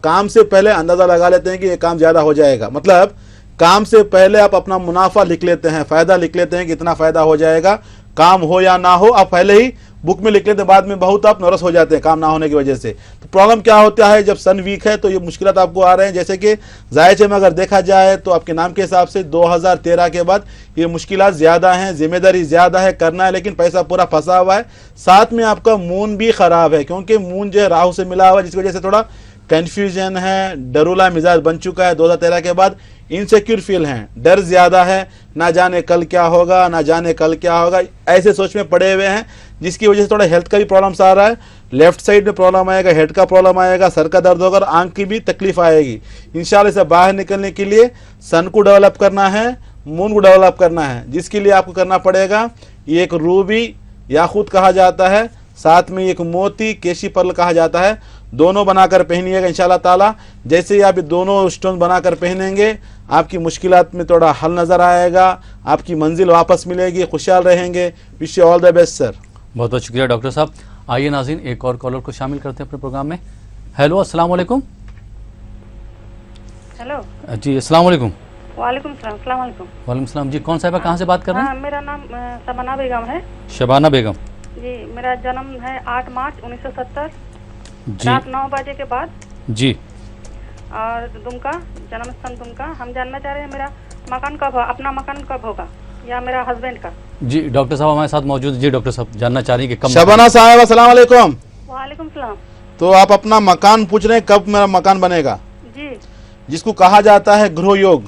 काम से पहले अंदाज़ा लगा लेते हैं कि ये काम ज़्यादा हो जाएगा, मतलब काम से पहले आप अपना मुनाफा लिख लेते हैं, फ़ायदा लिख लेते हैं कि इतना फ़ायदा हो जाएगा, काम हो या ना हो आप पहले ही बुक में लिख लेते हैं। बाद में बहुत आप नर्वस हो जाते हैं काम ना होने की वजह से। तो प्रॉब्लम क्या होता है, जब सन वीक है तो ये मुश्किलात आपको आ रहे हैं। जैसे कि जायचे में अगर देखा जाए तो आपके नाम के हिसाब से 2013 के बाद ये मुश्किलात ज़्यादा हैं, जिम्मेदारी ज़्यादा है, करना है, लेकिन पैसा पूरा फंसा हुआ है। साथ में आपका मून भी ख़राब है, क्योंकि मून जो है राहु से मिला हुआ है, जिसकी वजह से थोड़ा कन्फ्यूजन है, डरूला मिजाज बन चुका है 2013 के बाद। इनसिक्योर फील हैं, डर ज़्यादा है, ना जाने कल क्या होगा, ना जाने कल क्या होगा, ऐसे सोच में पड़े हुए हैं, जिसकी वजह से थोड़ा हेल्थ का भी प्रॉब्लम्स आ रहा है। लेफ्ट साइड में प्रॉब्लम आएगा, हेड का प्रॉब्लम आएगा, सर का दर्द होगा और आंख की भी तकलीफ आएगी। इंशाल्लाह से बाहर निकलने के लिए सन को डेवलप करना है, मून को डेवलप करना है, जिसके लिए आपको करना पड़ेगा ये एक रूबी याकूत कहा जाता है, साथ में एक मोती केशी पर्ल कहा जाता है, दोनों बनाकर पहनिएगा इंशाल्लाह ताला। जैसे ही आप दोनों स्टोन बनाकर पहनेंगे आपकी मुश्किलात में थोड़ा हल नज़र आएगा, आपकी मंजिल वापस मिलेगी, खुशहाल रहेंगे। Wish you all the best sir. बहुत बहुत शुक्रिया डॉक्टर साहब। आइए नाज़रीन एक और कॉलर को शामिल करते हैं अपने प्रोग्राम में। हेलो, अस्सलाम वालेकुम। हेलो जी, अस्सलाम वालेकुम। वालेकुम सलाम। अस्सलाम वालेकुम। वालेकुम सलाम जी। कौन साहिबा कहाँ से बात कर रहे हैं? हाँ, मेरा नाम शबाना बेगम है। शबाना बेगम जी, मेरा जन्म है 8 मार्च 1970 जी। रात 9 बजे के बाद जी। और दुमका, जन्म स्थान दुमका। हम जानना चाह रहे हैं मेरा मकान कब, अपना मकान कब होगा या मेरा हस्बैंड का। जी डॉक्टर साहब हमारे साथ मौजूद। जी डॉक्टर साहब जानना चाह रही हैं कि कब। शबाना साहब अस्सलाम वालेकुम। वालेकुम सलाम। तो आप अपना मकान पूछ रहे हैं कब मेरा मकान बनेगा? जी। जिसको कहा जाता है गृह योग।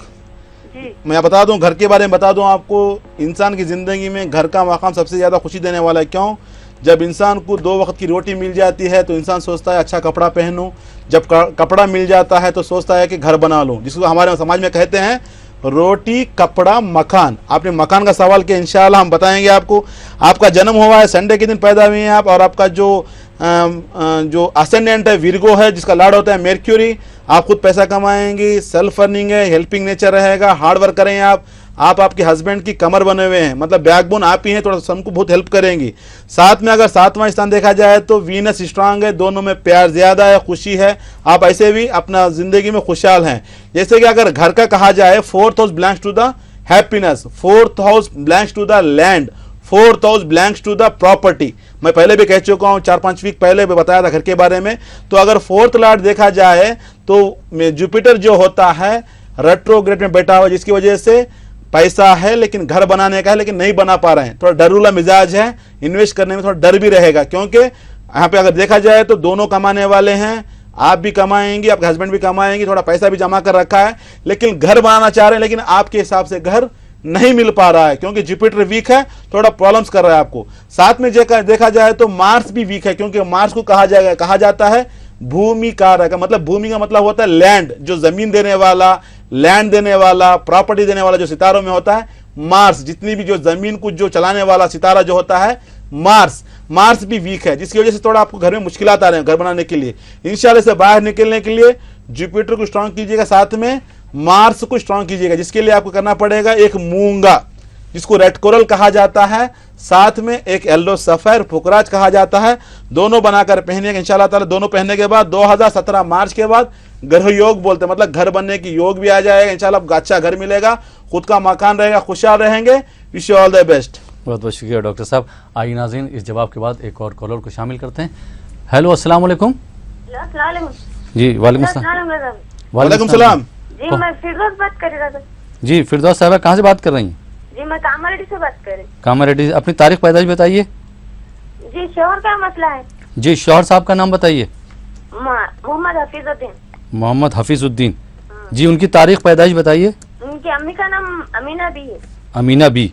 जी। मैं बता दूं, घर के बारे में बता दूं आपको, इंसान की ज़िंदगी में घर का मकाम सबसे ज़्यादा खुशी देने वाला है। क्यों? जब इंसान को 2 वक्त की रोटी मिल जाती है तो इंसान सोचता है अच्छा कपड़ा पहनूं, जब कपड़ा मिल जाता है तो सोचता है कि घर बना लूं, जिसको हमारे समाज में कहते हैं रोटी कपड़ा मकान। आपने मकान का सवाल किया, इंशाल्लाह हम बताएंगे आपको। आपका जन्म हुआ है संडे के दिन पैदा हुए हैं आप, और आपका जो असेंडेंट है विर्गो है, जिसका लॉर्ड होता है मेर्क्यूरी। आप खुद पैसा कमाएंगी, सेल्फ अर्निंग है, हेल्पिंग नेचर रहेगा, हार्ड वर्क करेंगे आप आपके हस्बैंड की कमर बने हुए हैं, मतलब बैकबोन आप ही हैं, थोड़ा सबको बहुत हेल्प करेंगी। साथ में अगर 7वां स्थान देखा जाए तो वीनस स्ट्रांग है, दोनों में प्यार ज़्यादा है, खुशी है, आप ऐसे भी अपना ज़िंदगी में खुशहाल हैं। जैसे कि अगर घर का कहा जाए 4th house belongs to the happiness, 4th house belongs to the land, 4th house belongs to the property. मैं पहले भी कह चुका हूँ, 4-5 वीक पहले भी बताया था घर के बारे में। तो अगर 4th लॉर्ड देखा जाए तो जुपिटर जो होता है रेट्रोग्रेड में बैठा हुआ, जिसकी वजह से पैसा है लेकिन घर बनाने का है लेकिन नहीं बना पा रहे हैं, थोड़ा डरूला मिजाज है, इन्वेस्ट करने में थोड़ा डर भी रहेगा। क्योंकि यहाँ पे अगर देखा जाए तो दोनों कमाने वाले हैं, आप भी कमाएंगी, आपके हस्बैंड भी कमाएंगे, थोड़ा पैसा भी जमा कर रखा है, लेकिन घर बनाना चाह रहे हैं, लेकिन आपके हिसाब से घर नहीं मिल पा रहा है क्योंकि जुपिटर वीक है, थोड़ा प्रॉब्लम्स कर रहा है आपको। साथ में देखा जाए तो मार्स भी वीक है, क्योंकि मार्स को कहा जाता है भूमि कारक का, मतलब भूमि का मतलब होता है लैंड, जो जमीन देने वाला, लैंड देने वाला, प्रॉपर्टी देने वाला जो सितारों में होता है मार्स। जितनी भी जो जमीन को जो चलाने वाला सितारा जो होता है मार्स भी वीक है, जिसकी वजह से थोड़ा आपको घर में मुश्किलात आ रहे हैं घर बनाने के लिए। इंशाल्लाह से बाहर निकलने के लिए जुपिटर को स्ट्रांग कीजिएगा, साथ में मार्स को स्ट्रांग कीजिएगा, जिसके लिए आपको करना पड़ेगा एक मूंगा, जिसको रेड कोरल कहा जाता है, साथ में एक येलो सफेर पुकराज कहा जाता है, दोनों बनाकर पहनिएगा इंशाल्लाह ताला। दोनों पहनने के बाद 2017 मार्च के बाद ग्रह योग बोलते हैं, मतलब घर बनने की योग भी आ जाएगा इंशाल्लाह, अच्छा घर मिलेगा, खुद का मकान रहेगा, खुशहाल रहेंगे। Wish you all the best. बहुत बहुत शुक्रिया डॉक्टर साहब। आइए नाज़रीन इस जवाब के बाद एक और कॉलर को शामिल करते हैं। हेलो, अस्सलाम वालेकुम। जी वालेकुम सलाम। वालेकुम सलाम। जी मैं फिरदौस बात कर रहा था। जी फिरदौस साहबा कहाँ से बात कर रही हैं? जी मैं कामारेड्डी से बात कर रही हूँ। कामारेड्डी। अपनी तारीख पैदाइश बताइए। जी शोहर का मसला है। जी शोहर साहब का नाम बताइए। मोहम्मद हफीजुद्दीन। मोहम्मद हफीजुद्दीन। जी उनकी तारीख पैदाइश बताइए। उनकी अम्मी का नाम अमीना बी है। अमीना बी।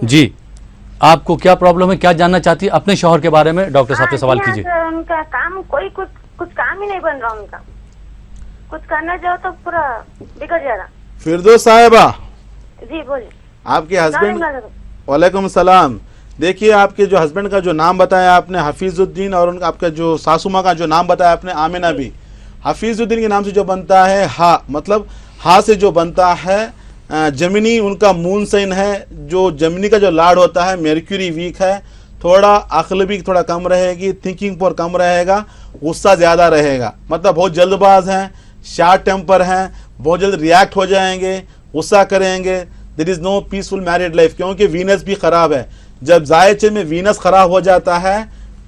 जी आपको क्या प्रॉब्लम है, क्या जानना चाहती है अपने शोहर के बारे में? डॉक्टर साहब से सवाल कीजिए। उनका काम कुछ काम ही नहीं बन रहा, उनका कुछ करना जाओ तो पूरा बिगड़ जा रहा। फिरदौस साहिबा जी बोलिए। आपके हस्बैंड। वालेकुम सलाम। देखिए आपके जो हस्बैंड का जो नाम बताया आपने हफीजुद्दीन, और आपका जो सासू माँ का जो नाम बताया आपने आमिना बी। हफीजुद्दीन के नाम से जो बनता है हा, मतलब हा से जो बनता है जमिनी, उनका मून साइन है, जो जमिनी का जो लॉर्ड होता है मेर्क्यूरी वीक है, थोड़ा अक्ल भी थोड़ा कम रहेगी, थिंकिंग पर कम रहेगा, गुस्सा ज़्यादा रहेगा, मतलब बहुत जल्दबाज हैं, शार्ट टेम्पर हैं, बहुत जल्द रिएक्ट हो जाएंगे, गुस्सा करेंगे। There is no peaceful married life, क्योंकि वीनस भी ख़राब है। जब जायचे में वीनस ख़राब हो जाता है,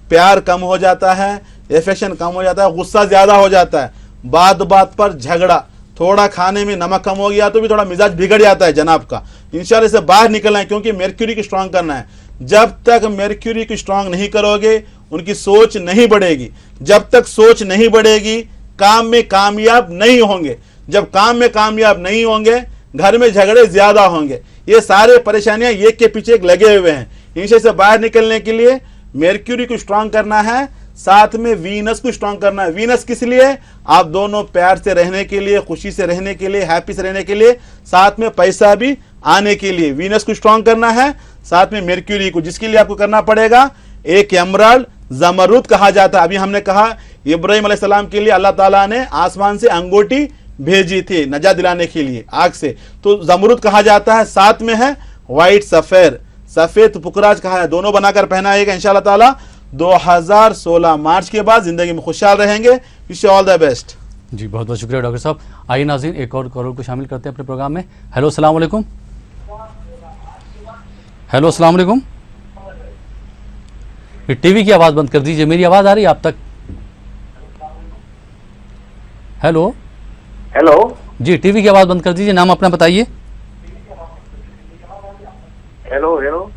प्यार कम हो जाता है, एफेक्शन कम हो जाता है, गुस्सा ज़्यादा हो जाता है, बात बात पर झगड़ा, थोड़ा खाने में नमक कम हो गया तो भी थोड़ा मिजाज बिगड़ जाता है जनाब का। इंशाल्लाह से बाहर निकलना है, क्योंकि मेर्क्यूरी को स्ट्रांग करना है। जब तक मेर्क्यूरी को स्ट्रांग नहीं करोगे उनकी सोच नहीं बढ़ेगी, जब तक सोच नहीं बढ़ेगी काम में कामयाब नहीं होंगे। जब काम में कामयाब नहीं होंगे, घर में झगड़े ज्यादा होंगे। ये सारे परेशानियां एक के पीछे एक लगे हुए हैं। इनसे से बाहर निकलने के लिए मेर्क्यूरी को स्ट्रांग करना है, साथ में वीनस को स्ट्रांग करना है। वीनस किस लिए? आप दोनों प्यार से रहने के लिए, खुशी से रहने के लिए, हैप्पी से रहने के लिए, साथ में पैसा भी आने के लिए वीनस को स्ट्रांग करना है, साथ में मेर्क्यूरी को, जिसके लिए आपको करना पड़ेगा एक एमराल्ड जमरूद कहा जाता है। अभी हमने कहा इब्राहिम अलैहिस्सलाम के लिए अल्लाह ताला ने आसमान से अंगूठी भेजी थी नजात दिलाने के लिए आग से, तो जमरूद कहा जाता है। साथ में है व्हाइट सफेद, सफेद पुखराज कहा है। दोनों बनाकर पहनाएगा इंशाअल्लाह ताला। 2016 मार्च के बाद जिंदगी में खुशहाल रहेंगे। Wish you all the best. जी बहुत बहुत शुक्रिया डॉक्टर साहब। आइए नाज़रीन, एक और कॉलर को शामिल करते हैं अपने प्रोग्राम में। हेलो अस्सलाम वालेकुम। हेलो अस्सलाम वालेकुम। टीवी की आवाज़ बंद कर दीजिए, मेरी आवाज़ आ रही है आप तक? हेलो हेलो जी, टीवी की आवाज़ बंद कर दीजिए, नाम अपना बताइए। हेलो हेलो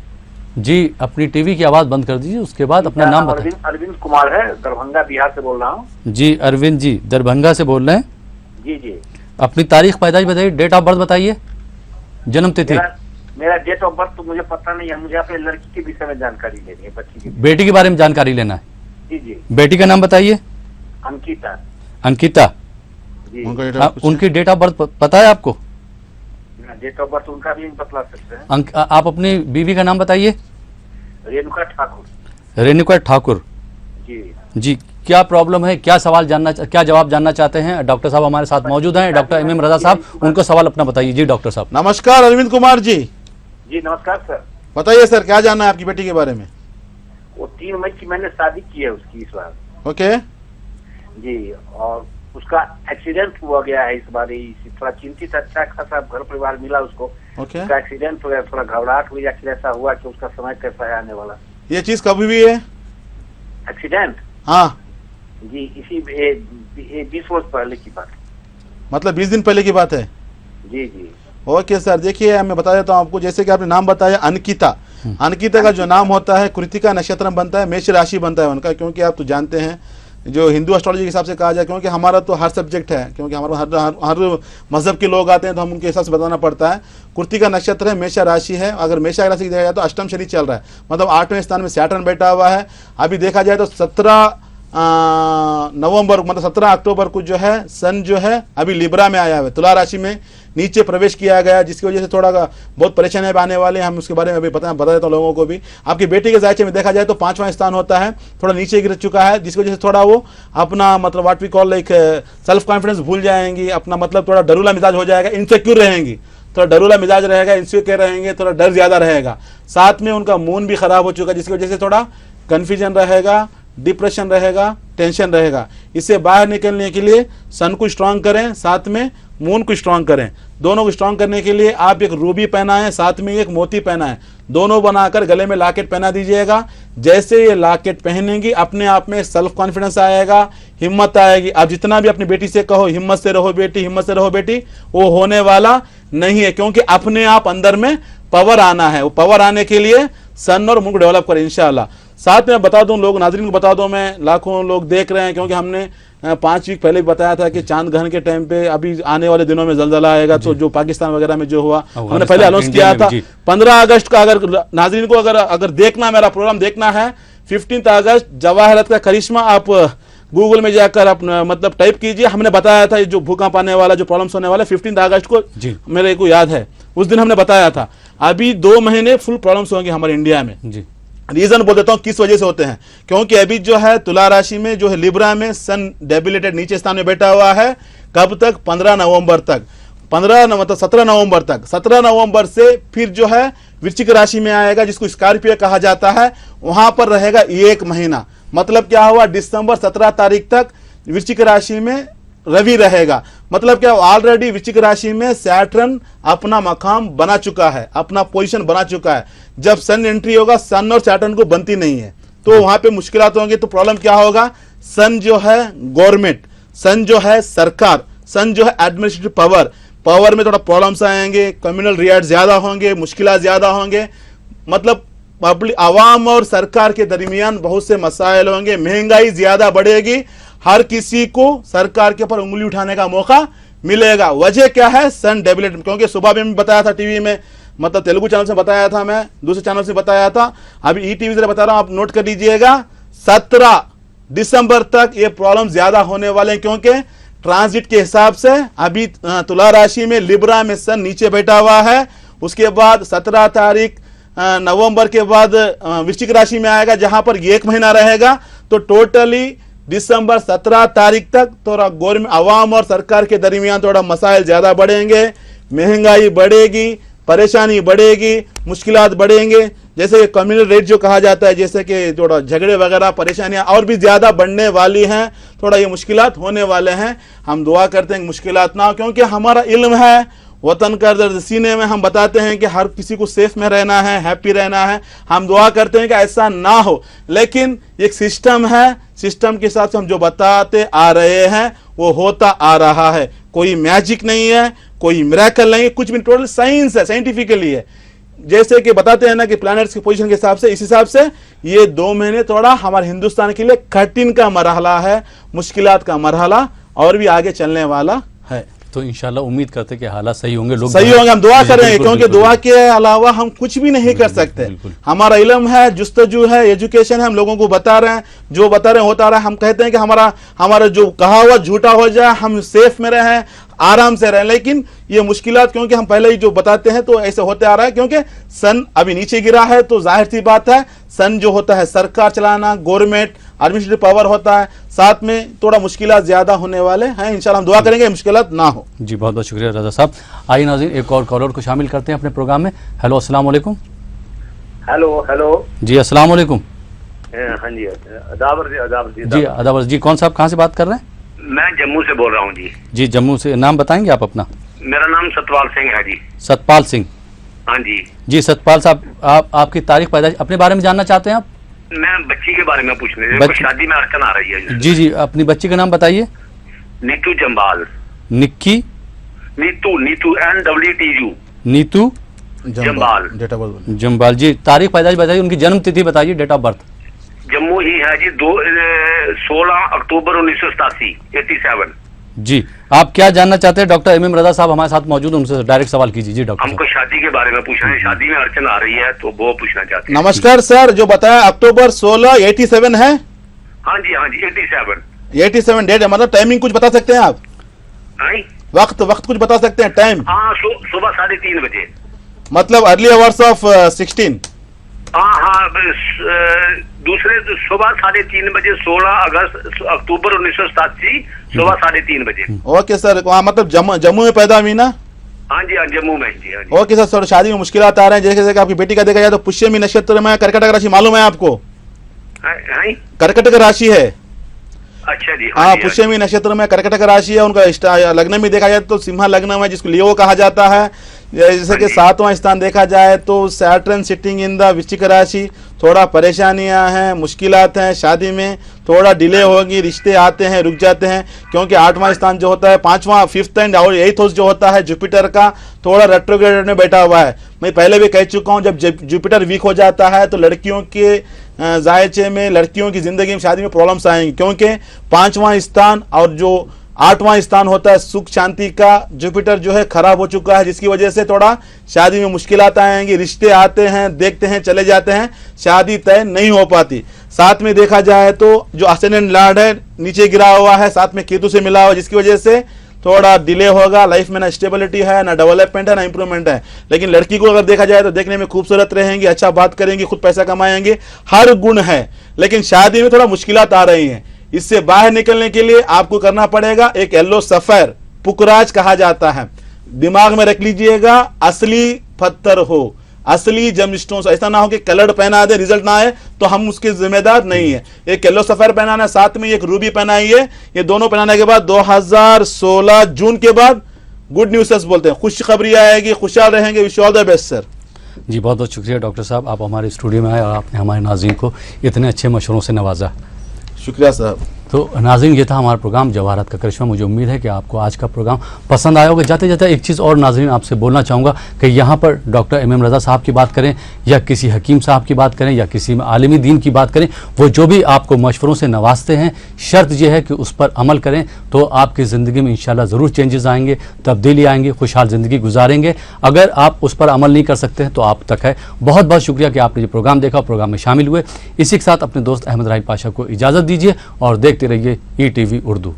जी, अपनी टीवी की आवाज़ बंद कर दीजिए, उसके बाद अपना नाम बताइए। अरविंद कुमार है, दरभंगा बिहार से बोल रहा हूँ। जी अरविंद जी, दरभंगा से बोल रहे हैं। जी जी। अपनी तारीख पैदाइश बताइए, डेट ऑफ बर्थ बताइए, जन्म तिथि। मेरा डेट ऑफ बर्थ तो मुझे पता नहीं है, मुझे अपने लड़की के विषय में जानकारी लेनी है, बच्ची की। बेटी के बारे में जानकारी लेना है। जी जी। बेटी का नाम बताइए। अंकिता। अंकिता जी। उनकी डेट ऑफ बर्थ पता है आपको? डेट ऑफ बर्थ उनका भी बतला सकते हैं। आप अपनी बीवी का नाम बताइए। रेणुका ठाकुर। रेणुका ठाकुर जी जी। क्या प्रॉब्लम है, क्या सवाल जानना, क्या जवाब जानना चाहते हैं? डॉक्टर साहब हमारे साथ मौजूद हैं, डॉक्टर MM रजा साहब, उनको सवाल अपना बताइए। जी डॉक्टर साहब। नमस्कार अरविंद कुमार जी। जी नमस्कार सर। बताइए सर, क्या जानना है आपकी बेटी के बारे में? वो 3 मई की मैंने शादी की है उसकी इस बार। ओके जी, और उसका एक्सीडेंट हुआ गया है इस बार, थोड़ा चिंतित, अच्छा खासा घर परिवार मिला उसको। ओके। उसका एक्सीडेंट हो गया, थोड़ा घबराहट हुई, आखिर ऐसा हुआ कि उसका समय कैसा है आने वाला। ये चीज कभी भी है एक्सीडेंट? हाँ जी, इसी 20 वर्ष पहले की बात। मतलब 20 दिन पहले की बात है। जी जी। ओके सर, देखिए मैं बता देता हूँ आपको, जैसे कि आपने नाम बताया अंकिता। अंकिता का जो नाम होता है कृतिका नक्षत्र बनता है, मेष राशि बनता है उनका, क्योंकि आप तो जानते हैं जो हिंदू एस्ट्रोलॉजी के हिसाब से कहा जाए, क्योंकि हमारा तो हर सब्जेक्ट है, क्योंकि हमारा हर मजहब के लोग आते हैं तो हम उनके हिसाब से बताना पड़ता है। कृतिका नक्षत्र है, मेषा राशि है। अगर मेषा राशि देखा जाए तो अष्टम शनि चल रहा है, मतलब 8वें स्थान में सैटर्न बैठा हुआ है। अभी देखा जाए तो 17 नवंबर मतलब 17 अक्टूबर को जो है सन जो है अभी लिब्रा में आया हुआ है, तुला राशि में नीचे प्रवेश किया गया, जिसकी वजह से थोड़ा बहुत परेशानियां आने वाले हैं। हम उसके बारे में अभी बता देता हूँ लोगों को भी। आपकी बेटी के जायचे में देखा जाए तो 5वां स्थान होता है, थोड़ा नीचे गिर चुका है, जिसकी वजह से थोड़ा वो अपना मतलब what we call like self confidence भूल जाएंगी, अपना मतलब थोड़ा डरूला मिजाज हो जाएगा, इनसिक्योर रहेंगी, थोड़ा डरूला मिजाज रहेगा, इनसिक्योर रहेंगे, थोड़ा डर ज्यादा रहेगा। साथ में उनका मूड भी खराब हो चुका है, जिसकी वजह से थोड़ा कन्फ्यूजन रहेगा, डिप्रेशन रहेगा, टेंशन रहेगा। इससे बाहर निकलने के लिए सन को स्ट्रांग करें, साथ में मून को स्ट्रांग करें। दोनों को स्ट्रांग करने के लिए आप एक रूबी पहनाएं, साथ में एक मोती पहनाएं, दोनों बनाकर गले में लॉकेट पहना दीजिएगा। जैसे ये लॉकेट पहनेंगी अपने आप में सेल्फ कॉन्फिडेंस आएगा, हिम्मत आएगी। आप जितना भी अपनी बेटी से कहो हिम्मत से रहो बेटी, हिम्मत से रहो बेटी, वो होने वाला नहीं है, क्योंकि अपने आप अंदर में पावर आना है। वो पावर आने के लिए सन और मून को डेवलप करें इंशाल्लाह। साथ में बता दूं, लोग नाजरीन को बता दूं, मैं लाखों लोग देख रहे हैं, क्योंकि हमने 5 वीक पहले बताया था कि चांद ग्रहण के टाइम पे अभी आने वाले दिनों में जलजला आएगा, तो जो पाकिस्तान वगैरह में जो हुआ हमने पहले अनाउंस किया था 15 अगस्त का। अगर नाजरीन को अगर देखना, मेरा प्रोग्राम देखना है 15 अगस्त जवाहरत का करिश्मा, आप गूगल में जाकर अपना मतलब टाइप कीजिए। हमने बताया था जो भूकंप आने वाला, जो प्रॉब्लम्स होने वाला 15 अगस्त को, मेरे को याद है उस दिन हमने बताया था। अभी 2 महीने फुल प्रॉब्लम्स होंगे हमारे इंडिया में। रीजन बोल देता हूं किस वजह से होते हैं, क्योंकि अभी जो है तुला राशि में जो है लिब्रा में सन डेबिलेटेड नीचे स्थान में बैठा हुआ है। कब तक? 15 नवंबर तक, 17 नवंबर तक। 17 नवंबर से फिर जो है वृश्चिक राशि में आएगा, जिसको स्कॉर्पियो कहा जाता है, वहां पर रहेगा 1 महीना। मतलब क्या हुआ, दिसंबर 17 तारीख तक वृश्चिक राशि में रवि रहेगा। मतलब क्या, ऑलरेडी वृश्चिक राशि में सैटर्न अपना मकाम बना चुका है, अपना पोजीशन बना चुका है। जब सन एंट्री होगा, सन और सैटर्न को बनती नहीं है, तो वहां पे मुश्किलात होंगी। तो प्रॉब्लम क्या होगा, सन जो है गवर्नमेंट, सन जो है सरकार, सन जो है एडमिनिस्ट्रेटिव पावर में थोड़ा प्रॉब्लम्स आएंगे, कम्युनल रियाट ज्यादा होंगे, मुश्किलात ज्यादा होंगे। मतलब पब्लिक आवाम और सरकार के दरमियान बहुत से मसाइल होंगे, महंगाई ज्यादा बढ़ेगी, हर किसी को सरकार के ऊपर उंगली उठाने का मौका मिलेगा। वजह क्या है? सन डेबिलिटी। क्योंकि सुबह में बताया था टीवी में, मतलब तेलुगु चैनल से बताया था, मैं दूसरे चैनल से बताया था, अभी ईटीवी से बता रहा हूं, आप नोट कर लीजिएगा। 17 दिसंबर तक ये प्रॉब्लम ज्यादा होने वाले हैं, क्योंकि ट्रांजिट के हिसाब से अभी तुला राशि में लिब्रा में सन नीचे बैठा हुआ है। उसके बाद 17 तारीख नवंबर के बाद वृश्चिक राशि में आएगा, जहां पर 1 महीना रहेगा। तो टोटली दिसंबर 17 तारीख तक थोड़ा गवर्नमेंट, आवाम और सरकार के दरमियान थोड़ा मसाइल ज्यादा बढ़ेंगे, महंगाई बढ़ेगी, परेशानी बढ़ेगी, मुश्किलात बढ़ेंगे। जैसे कम्युनल रेट जो कहा जाता है, जैसे कि थोड़ा झगड़े वगैरह परेशानियां और भी ज्यादा बढ़ने वाली हैं, थोड़ा ये मुश्किलात होने वाले हैं। हम दुआ करते हैं कि मुश्किलात ना हो, क्योंकि हमारा इल्म है, वतन का दर्द सीने में हम बताते हैं कि हर किसी को सेफ में रहना है, हैप्पी रहना है। हम दुआ करते हैं कि ऐसा ना हो, लेकिन एक सिस्टम है, सिस्टम के हिसाब से हम जो बताते आ रहे हैं वो होता आ रहा है। कोई मैजिक नहीं है, कोई मिरेकल नहीं है, कुछ भी, टोटल साइंस है, साइंटिफिकली है। जैसे कि बताते हैं ना कि प्लैनेट्स की पोजीशन के हिसाब से, इस हिसाब से ये 2 महीने थोड़ा हमारे हिंदुस्तान के लिए कठिन का मरहला है, मुश्किलात का मरहला, और भी आगे चलने वाला है। तो इंशाल्लाह उम्मीद करते हैं कि हालात सही होंगे, लोग सही होंगे, हम दुआ करेंगे, क्योंकि दुआ के अलावा हम कुछ भी नहीं कर सकते। हमारा इल्म है, जुस्तजू है, एजुकेशन है, हम लोगों को बता रहे हैं, जो बता रहे हैं होता रहा है। हम कहते हैं कि हमारा जो कहा हुआ झूठा हो जाए, हम सेफ में रहें, आराम से रहें। लेकिन ये मुश्किलात, क्योंकि हम पहले ही जो बताते हैं तो ऐसे होते आ रहा है, क्योंकि सन अभी नीचे गिरा है, तो जाहिर सी बात है सन जो होता है सरकार चलाना, गवर्नमेंट, एडमिनिस्ट्रेटिव पावर होता है, साथ में थोड़ा मुश्किलात ज्यादा होने वाले हैं। इंशाल्लाह हम दुआ करेंगे मुश्किलात ना हो। जी बहुत बहुत शुक्रिया रजा साहब। आइए नाज़रीन, एक और कॉलर को शामिल करते हैं अपने प्रोग्राम में। हेलो, अस्सलाम वालेकुम। हेलो जी अस्सलाम वालेकुम। हाँ जी, अदाबर जी अदाबर जी, कौन साहब कहाँ से बात कर रहे हैं? मैं जम्मू से बोल रहा हूँ जी। जी जम्मू से, नाम बताएंगे आप अपना? मेरा नाम सतपाल सिंह है जी। सतपाल सिंह। हाँ जी। जी सतपाल साहब, आपकी तारीख पैदाइश अपने बारे में जानना चाहते हैं आप? मैं बच्ची के बारे में पूछने, शादी में अड़चन आ रही है। जी जी, अपनी बच्ची का नाम बताइए। नीतू जम्बाल। निक्की? नीतू NWTU। नीतू जम्बाल। जम्बाल जी, तारीख पैदाइश बताइए, उनकी जन्म तिथि बताइए, डेट ऑफ बर्थ। जम्मू ही है जी, 16 अक्टूबर 1987, 87। जी, आप क्या जानना चाहते हैं? डॉक्टर MM रजा साहब हमारे साथ मौजूद हैं, उनसे डायरेक्ट सवाल कीजिए। जी डॉक्टर हमको शादी के बारे में पूछना है, शादी में अड़चन आ रही है तो वो पूछना चाहते हैं। नमस्कार सर, जो बताया अक्टूबर 16 87 है? हाँ जी 87 डेट है, मतलब टाइमिंग कुछ बता सकते हैं आप? वक्त कुछ बता सकते हैं, टाइम? हाँ, सुबह 3:30 बजे, मतलब अर्ली आवर्स ऑफ 16। हाँ, दूसरे सुबह 3:30 बजे, 16 अक्टूबर 1987, सुबह 3:30 बजे। ओके सर, वहाँ मतलब जम्मू में पैदा हुई ना? हाँ जी, जम्मू में जी। हाँ जी। ओके सर, शादी में मुश्किलात आ रहे हैं, जैसे आपकी बेटी का देखा जाए तो पुष्यमी नक्षत्र में कर्कटक राशि, मालूम है आपको? कर्कटक राशि है। अच्छा जी। हाँ, पुष्यमी नक्षत्र में कर्कटक राशि है। उनका लग्न में देखा जाए तो सिंह लग्न है, जिसको लियो कहा जाता है। जैसे कि 7वां स्थान देखा जाए तो सैटर्न सिटिंग इन द वृश्चिक राशि। थोड़ा परेशानियां हैं, मुश्किलात हैं, शादी में थोड़ा डिले होगी, रिश्ते आते हैं रुक जाते हैं, क्योंकि 8वां स्थान जो होता है, 5वां 5th एंड और 8th हाउस जो होता है जुपिटर का, थोड़ा रेट्रोग्रेड में बैठा हुआ है। मैं पहले भी कह चुका हूं, जब जुपिटर वीक हो जाता है तो लड़कियों के जायचे में, लड़कियों की जिंदगी में, शादी में प्रॉब्लम्स आएंगी, क्योंकि 5वां स्थान और जो 8वां स्थान होता है सुख शांति का, जुपिटर जो है खराब हो चुका है, जिसकी वजह से थोड़ा शादी में मुश्किलात आएंगी, रिश्ते आते हैं, देखते हैं, चले जाते हैं, शादी तय नहीं हो पाती। साथ में देखा जाए तो जो असेंडेंट लॉर्ड है नीचे गिरा हुआ है, साथ में केतु से मिला हुआ, जिसकी वजह से थोड़ा डिले होगा। लाइफ में ना स्टेबिलिटी है, ना डेवलपमेंट है, ना इंप्रूवमेंट है। लेकिन लड़की को अगर देखा जाए तो देखने में खूबसूरत रहेंगी, अच्छा बात करेंगी, खुद पैसा कमाएंगे, हर गुण है। लेकिन शादी में थोड़ा मुश्किलात आ रही हैं। इससे बाहर निकलने के लिए आपको करना पड़ेगा एक येलो सफेर, पुकराज कहा जाता है, दिमाग में रख लीजिएगा। असली पत्थर हो, असली जेमस्टोन्स, ऐसा ना हो कि कलर पहना दे, रिजल्ट ना आए तो हम उसके जिम्मेदार नहीं है। एक येलो सफेर पहनाना, साथ में एक रूबी पहनाइए। ये दोनों पहनाने के बाद 2016 जून के बाद गुड न्यूज़ बोलते हैं, खुशखबरी आएगी, खुशहाल रहेंगे। Wish all the best sir. जी बहुत बहुत शुक्रिया डॉक्टर साहब, आप हमारे स्टूडियो में आए और आपने हमारे नाज़रीन को इतने अच्छे मशवरों से नवाजा। शुक्रिया साहब। तो नाज़रीन, ये था हमारा प्रोग्राम जवाहरात का करिश्मा। मुझे उम्मीद है कि आपको आज का प्रोग्राम पसंद आया होगा। जाते जाते एक चीज़ और नाज़रीन आपसे बोलना चाहूँगा कि यहाँ पर डॉक्टर एम रज़ा साहब की बात करें या किसी हकीम साहब की बात करें या किसी आलिमी दीन की बात करें, वो जो भी आपको मशवरों से नवाजते हैं, शर्त यह है कि उस पर अमल करें तो आपकी ज़िंदगी में इंशाल्लाह ज़रूर चेंजेस आएंगे, तब्दीली आएंगे, खुशहाल ज़िंदगी गुजारेंगे। अगर आप उस पर अमल नहीं कर सकते हैं तो आप तक है। बहुत बहुत शुक्रिया कि आपने ये प्रोग्राम देखा, प्रोग्राम में शामिल हुए। इसी के साथ अपने दोस्त अहमद राहिल पाशा को इजाज़त दीजिए और देखते रहिए ETV उर्दू।